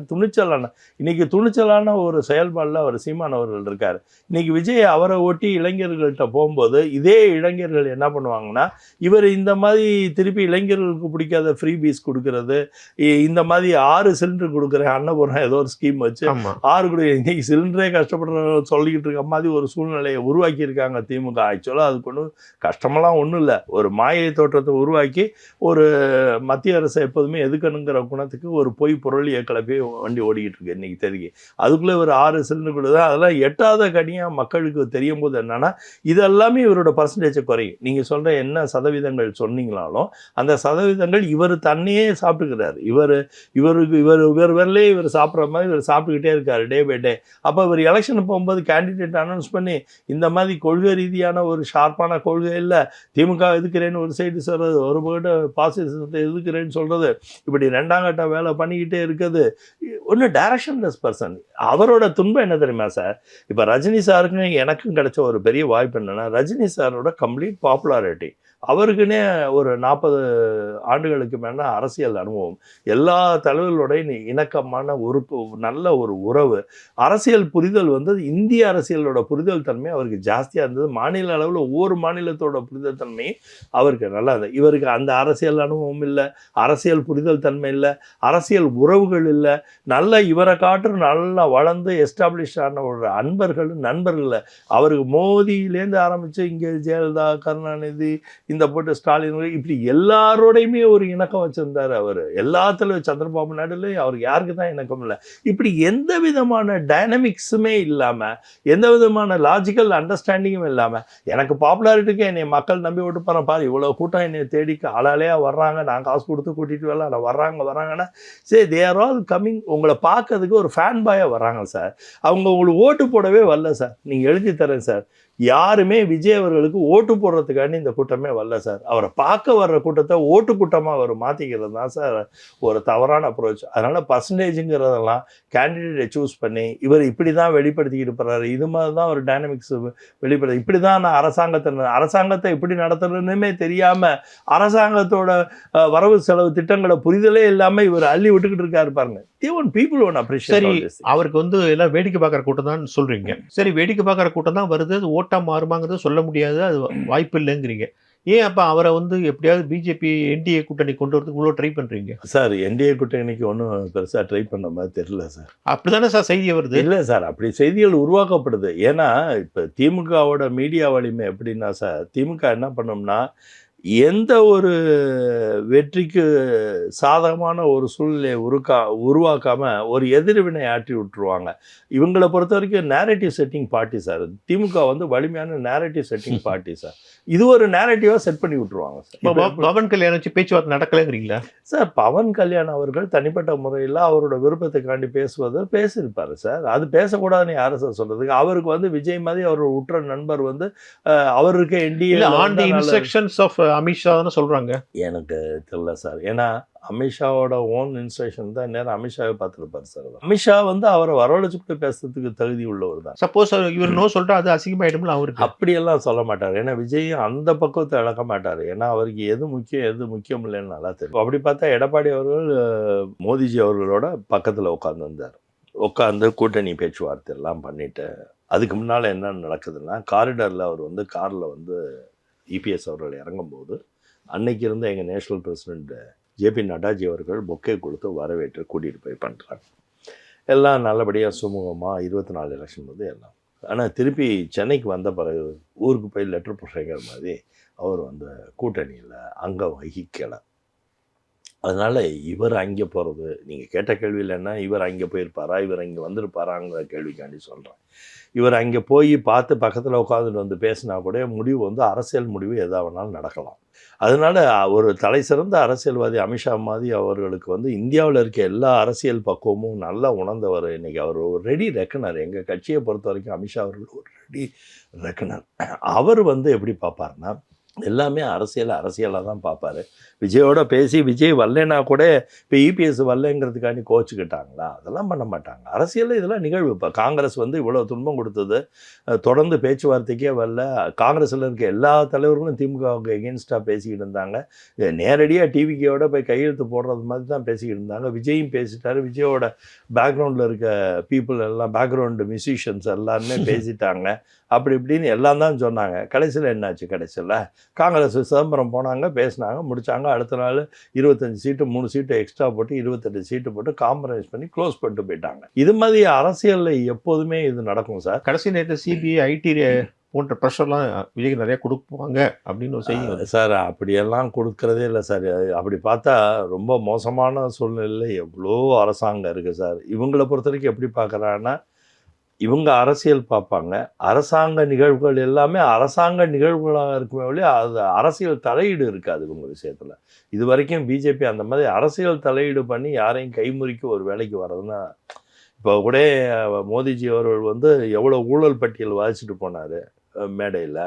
இன்னைக்கு துணிச்சலான ஒரு செயல்பாடில் அவர் சீமான் அவர்கள் இருக்கார். இன்னைக்கு விஜய் அவரை ஒட்டி இளைஞர்கள்ட்ட போகும்போது இதே இளைஞர்கள் என்ன பண்ணுவாங்கன்னா, இவர் இந்த மாதிரி திருப்பி இளைஞர்களுக்கு பிடிக்காத ஃப்ரீ பீஸ் கொடுக்கறது, இந்த மாதிரி 6 சிலிண்டர் கொடுக்குறேன் அன்னபூர்ணா ஏதோ ஒரு ஸ்கீம் வச்சு 6 கொடு, இன்னைக்கு சிலிண்டரே கஷ்டப்படுற சொல்லிக்கிட்டு இருக்க மாதிரி ஒரு சூழ்நிலையை உருவாக்கியிருக்காங்க திமுக. ஆக்சுவலாக அதுக்கு ஒன்றும் கஷ்டமெல்லாம் ஒன்றும் இல்லை. ஒரு மாயை தோற்றத்தை உருவாக்கி ஒரு மத்திய அரசு எப்போதுமே எதுக்கு எடுக்கணுங்கிற குணத்துக்கு ஒரு பொய் புரளியை கிளப்பி வண்டி ஓடிக்கிட்டு இருக்கு இன்னைக்கு தெரியும். அதுக்குள்ளே ஒரு 6 சிலிண்டர் தான், அதெல்லாம் எட்டாத கனியாக மக்களுக்கு தெரியும் போது என்னன்னா இதெல்லாமே இவரோட பர்சன்டேஜை குறையும். நீங்கள் சொல்கிற என்ன சதவீதங்கள் சொன்னீங்களாலும் அந்த சதவீதங்கள் இவர் தன்னையே சாப்பிட்டுக்கிறாரு. இவர் வரலே இவர் சாப்பிட்ற மாதிரி இவர் சாப்பிட்டுக்கிட்டே இருக்காரு டே பை டே. அப்போ இவர் எலெக்ஷன் போகும்போது கேண்டிடேட் அனௌன்ஸ் பண்ணி இந்த மாதிரி கொள்கை ரீதியான ஒரு ஷார்ப்பான கொள்கை இல்லை, திமுக எதுக்குறேன்னு ஒரு சைடு சொல்கிறது, ஒரு பக்கத்தை பாசிசத்தை எதுக்குறேன்னு சொல்கிறது, இப்படி 2ஆம் கட்ட வேலை பண்ணிக்கிட்டே இருக்குது. ஒன்றும் டைரக்ஷன்லெஸ் பர்சன். அவரோட துன்பம் என்ன தெரியுமா சார், இப்போ ரஜினி சாருக்கு எனக்கும் கிடைச்ச ஒரு பெரிய வாய்ப்பு என்னென்னா, ரஜினி சாரோட கம்ப்ளீட் பாப்புலாரிட்டி, அவருக்குன்னே ஒரு 40 ஆண்டுகளுக்கு மேலே அரசியல் அனுபவம், எல்லா தலைவர்களோடைய இணக்கமான ஒரு நல்ல ஒரு உறவு, அரசியல் புரிதல் வந்து இந்திய அரசியலோட புரிதல் தன்மை அவருக்கு ஜாஸ்தியாக இருந்தது. மாநில அளவில் ஒவ்வொரு மாநிலத்தோட புரிதல் தன்மை அவருக்கு நல்லா இருந்தது. இவருக்கு அந்த அரசியல் அனுபவம் இல்லை, அரசியல் புரிதல் தன்மை இல்லை, அரசியல் உறவுகள் இல்லை. நல்ல இவரை காட்டு நல்லா வளர்ந்து எஸ்டாப்ளிஷ் ஆன ஒரு நண்பர்கள் அவருக்கு மோதியிலேருந்து ஆரம்பித்து இங்கே ஜெயலலிதா, கருணாநிதி, இந்த போட்டு ஸ்டாலின், இப்படி எல்லாரோடையுமே ஒரு இணக்கம் வச்சிருந்தார் அவர். எல்லாத்துலையும் சந்திரபாபு நாயுடுல அவருக்கு யாருக்கு தான் இணக்கம் இல்லை. இப்படி எந்த விதமான டைனமிக்ஸுமே இல்லாமல், எந்த விதமான லாஜிக்கல் அண்டர்ஸ்டாண்டிங்கும் இல்லாமல், எனக்கு பாப்புலாரிட்டிக்கு என்னை மக்கள் நம்பி விட்டு போகிறேன் பாரு, இவ்வளோ கூட்டம் என்னை தேடி ஆளாலேயாக வர்றாங்க, நான் காசு கொடுத்து கூட்டிகிட்டு வரல, ஆனால் வர்றாங்கன்னா சரி, தே ஆர் ஆல் கம்மிங். உங்களை பார்க்கறதுக்கு ஒரு ஃபேன் பாயாக வர்றாங்க சார். அவங்க உங்களுக்கு ஓட்டு போடவே வரல சார், நீங்கள் எழுதி தரேன் சார். யாருமே விஜய் அவர்களுக்கு ஓட்டு போடுறதுக்காண்டி இந்த கூட்டமே வரல சார். அவரை பார்க்க வர்ற கூட்டத்தை ஓட்டு கூட்டமாக அவர் மாற்றிக்கிறது தான் சார் ஒரு தவறான அப்ரோச். அதனால் பர்சன்டேஜுங்கிறதெல்லாம் கேண்டிடேட்டை சூஸ் பண்ணி இவர் இப்படி தான் வெளிப்படுத்திக்கிட்டு போகிறாரு, இது மாதிரி தான் ஒரு டைனமிக்ஸ் வெளிப்படுது, இப்படி தான் நான் அரசாங்கத்தை இப்படி நடத்துறதுன்னுமே தெரியாமல், அரசாங்கத்தோட வரவு செலவு திட்டங்களை புரிதலே இல்லாமல் இவர் அள்ளி விட்டுக்கிட்டு இருக்காரு பாருங்க. People one appreciate. சரி, அவருக்கு வந்து எல்லாம் வேடிக்கை பார்க்குற கூட்டம் தான் சொல்கிறீங்க. சரி, வேடிக்கை பார்க்குற கூட்டம் தான் வருது, அது ஓட்டாக மாறுமாங்கிறது சொல்ல முடியாது, அது வாய்ப்பு இல்லைங்கிறீங்க. ஏன் அப்போ அவரை வந்து எப்படியாவது பிஜேபி என்டிஏ கூட்டணி கொண்டு வரதுக்கு இவ்வளோ ட்ரை பண்ணுறீங்க சார்? என்டிஏ கூட்டணிக்கு ஒன்றும் பெருசாக ட்ரை பண்ண மாதிரி தெரியல சார். அப்படி தானே சார் செய்தி வருது? இல்லை சார், அப்படி செய்திகள் உருவாக்கப்படுது. ஏன்னா இப்போ திமுகவோட மீடியா வலிமை எப்படின்னா சார், திமுக என்ன பண்ணோம்னா எந்த ஒரு வெற்றிக்கு சாதகமான ஒரு சூழ்நிலையை உருவாக்காமல் ஒரு எதிர்வினை ஆற்றி விட்டுருவாங்க. இவங்களை பொறுத்த வரைக்கும் நேரேட்டிவ் செட்டிங் பார்ட்டி சார். திமுக வந்து வலிமையான நேரேட்டிவ் செட்டிங் பார்ட்டி சார். இது ஒரு நேரேட்டிவாக செட் பண்ணி விட்டுருவாங்க சார். பவன் கல்யாணம் வச்சு பேச்சுவார்த்தை நடக்கலைங்கிறீங்களா சார்? பவன் கல்யாண் அவர்கள் தனிப்பட்ட முறையில் அவரோட விருப்பத்துக்காண்டி பேசியிருப்பாரு சார். அது பேசக்கூடாதுன்னு யாரும் சார் சொல்றதுக்கு? அவருக்கு வந்து விஜய் மாதிரி அவரோட உற்ற நண்பர் வந்து அவருக்கு என்டிஏ இன்ஸ்ட்ரக்ஷன்ஸ் ஆஃப் அமித்ஷா தானே சொல்றாங்க. எனக்கு தெரியல சார். ஏன்னா அமித்ஷாவோட ஓன் இன்ஸ்ட்ரக்ஷன் தான் நேரம் அமித்ஷாவை பார்த்துருப்பாரு சார். அமித்ஷா வந்து அவரை வரவழைச்சுட்டு பேசுறதுக்கு தகுதி உள்ளவர் தான். சப்போஸ் இவர் நோ சொல்லிட்டா அது அசிங்கமாயிடும்ல அவருக்கு. அப்படியெல்லாம் சொல்ல மாட்டார். ஏன்னா விஜயும் அந்த பக்கத்தை இழக்க மாட்டார். ஏன்னா அவருக்கு எது முக்கியம் இல்லைன்னு நல்லா தெரியும். அப்படி பார்த்தா எடப்பாடி அவர்கள் மோடிஜி அவர்களோட பக்கத்தில் உட்காந்து கூட்டணி பேச்சுவார்த்தை எல்லாம் பண்ணிட்டு, அதுக்கு முன்னால் என்ன நடக்குதுன்னா, காரிடாரில் அவர் வந்து காரில் வந்து இபிஎஸ் அவர்கள் இறங்கும்போது அன்னைக்கு இருந்த எங்கள் நேஷனல் பிரசிடென்ட் ஜேபி நட்டாஜி அவர்கள் பொக்கே கொடுத்து வரவேற்று கூட்டிகிட்டு போய் பண்ணுறாங்க. எல்லாம் நல்லபடியாக சுமூகமாக 24 எலெக்ஷன் வந்து எல்லாம். ஆனால் திருப்பி சென்னைக்கு வந்த பிறகு ஊருக்கு போய் லெட்டர் போடுறங்கிற மாதிரி அவர் வந்து கூட்டணியில் அங்கே வகிக்கலை. அதனால் இவர் அங்கே போகிறது, நீங்கள் கேட்ட கேள்வியில் என்ன, இவர் அங்கே போயிருப்பாரா, இவர் அங்கே வந்திருப்பாராங்கிற கேள்விக்காண்டி சொல்கிறேன். இவர் அங்கே போய் பார்த்து பக்கத்தில் உட்காந்துட்டு வந்து பேசினா கூட முடிவு வந்து அரசியல் முடிவு எதாக வேணாலும் நடக்கலாம். அதனால் ஒரு தலை சிறந்த அரசியல்வாதி அமித்ஷா மாதிரி அவர்களுக்கு வந்து இந்தியாவில் இருக்க எல்லா அரசியல் பக்குவமும் நல்லா உணர்ந்தவர். இன்றைக்கி அவர் ஒரு ரெடி ரெக்கனர். எங்கள் கட்சியை பொறுத்த வரைக்கும் அமித்ஷா அவர்கள் ஒரு ரெடி ரெக்கனர். அவர் வந்து எப்படி பார்ப்பாருன்னா, எல்லாமே அரசியலாக தான் பார்ப்பார். விஜயோட பேசி விஜய் வரலன்னா கூட இப்போ இபிஎஸ் வரலங்கிறதுக்காண்டி கோச்சிக்கிட்டாங்களா? அதெல்லாம் பண்ண மாட்டாங்க. அரசியலில் இதெல்லாம் நிகழ்வு. இப்போ காங்கிரஸ் வந்து இவ்வளோ துன்பம் கொடுத்தது, தொடர்ந்து பேச்சுவார்த்தைக்கே வரல. காங்கிரஸில் இருக்க எல்லா தலைவர்களும் திமுகவுக்கு எகென்ஸ்டாக பேசிக்கிட்டு இருந்தாங்க. நேரடியாக டிவிக்கோட போய் கையெழுத்து போடுறது மாதிரி தான் பேசிக்கிட்டு இருந்தாங்க. விஜயும் பேசிட்டாரு. விஜயோட பேக்ரவுண்டில் இருக்க பீப்புள் எல்லாம், பேக்ரவுண்டு மியூசிஷியன்ஸ் எல்லாருமே பேசிட்டாங்க. அப்படி இப்படின்னு எல்லாம் தான் சொன்னாங்க. கடைசியில் என்னாச்சு? கடைசியில் காங்கிரஸ் சிதம்பரம் போனாங்க, பேசினாங்க, முடித்தாங்க. அடுத்த நாள் 25 சீட்டு 3 சீட்டு எக்ஸ்ட்ரா போட்டு 28 சீட்டு போட்டு காம்ப்ரமைஸ் பண்ணி க்ளோஸ் பண்ணிட்டு போயிட்டாங்க. இது மாதிரி அரசியலில் எப்போதுமே இது நடக்கும் சார். கடைசி நேரத்தில் சிபிஐ ஐடி போன்ற ப்ரெஷர்லாம் விஜய்க்கு நிறைய கொடுப்பாங்க அப்படின்னு ஒரு செய்தி வருது. சார் அப்படியெல்லாம் கொடுக்கறதே இல்லை சார். அப்படி பார்த்தா ரொம்ப மோசமான சூழ்நிலையில் எவ்வளோ அரசாங்கம் இருக்குது சார். இவங்களை பொறுத்த வரைக்கும் எப்படி பார்க்குறாங்கன்னா, இவங்க அரசியல் பார்ப்பாங்க. அரசாங்க நிகழ்வுகள் எல்லாமே அரசாங்க நிகழ்வுகளாக இருக்குமே ஒழிய அது அரசியல் தலையீடு இருக்காது இவங்க விஷயத்தில். இது வரைக்கும் பிஜேபி அந்த மாதிரி அரசியல் தலையீடு பண்ணி யாரையும் கைமுறிக்க ஒரு வேலைக்கு வர்றதுன்னா, இப்போ கூட மோடிஜி அவர்கள் வந்து எவ்வளோ ஊழல் பட்டியல் வாசிச்சுட்டு போனார் மேடையில்.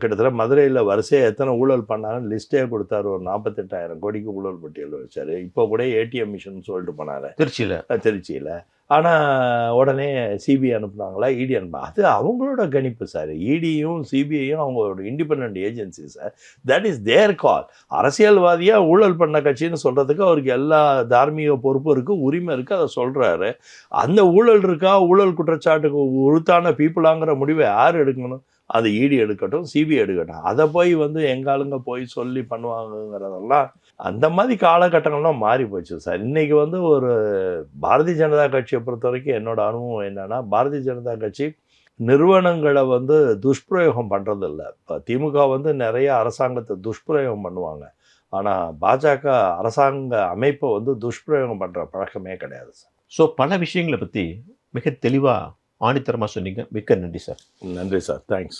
கிட்டத்தட்ட மதுரையில் வரிசையாக எத்தனை ஊழல் பண்ணாங்கன்னு லிஸ்ட்டே கொடுத்தாரு. ஒரு 48,000 கோடிக்கு ஊழல் பட்டியல் வச்சார். இப்போ கூட ஏடிஎம் மிஷின் சொல்லிட்டு போனார் திருச்சியில். ஆனால் உடனே சிபிஐ அனுப்புனாங்களா, இடி அனுப்புனாங்க. அது அவங்களோட கணிப்பு சார். இடியும் சிபிஐயும் அவங்களோட independent agency sir. That is their call. அரசியல்வாதியாக ஊழல் பண்ண கட்சின்னு சொல்கிறதுக்கு அவருக்கு எல்லா தார்மீக பொறுப்பும் இருக்குது, உரிமை இருக்குது, அதை சொல்கிறாரு. அந்த ஊழல் இருக்கா, ஊழல் குற்றச்சாட்டுக்கு உறுத்தான பீப்புளாங்கிற முடிவை யார் எடுக்கணும்? அது இடி எடுக்கட்டும், சிபிஐ எடுக்கட்டும். அதை போய் வந்து எங்கள் ஆளுங்க போய் சொல்லி பண்ணுவாங்கங்கிறதெல்லாம் அந்த மாதிரி காலகட்டங்கள்லாம் மாறி போச்சு சார். இன்றைக்கி வந்து ஒரு பாரதிய ஜனதா கட்சியை பொறுத்த வரைக்கும் என்னோட அனுபவம் என்னென்னா, பாரதிய ஜனதா கட்சி நிறுவனங்களை வந்து துஷ்பிரயோகம் பண்ணுறதில்ல. இப்போ திமுக வந்து நிறைய அரசாங்கத்தை துஷ்பிரயோகம் பண்ணுவாங்க. ஆனால் பாஜக அரசாங்க அமைப்பை வந்து துஷ்பிரயோகம் பண்ணுற பழக்கமே கிடையாது சார். ஸோ பல விஷயங்களை பற்றி மிக தெளிவாக ஆணித்தரமாக சொன்னீங்க. மிக்க நன்றி சார். நன்றி சார். தேங்க்ஸ்.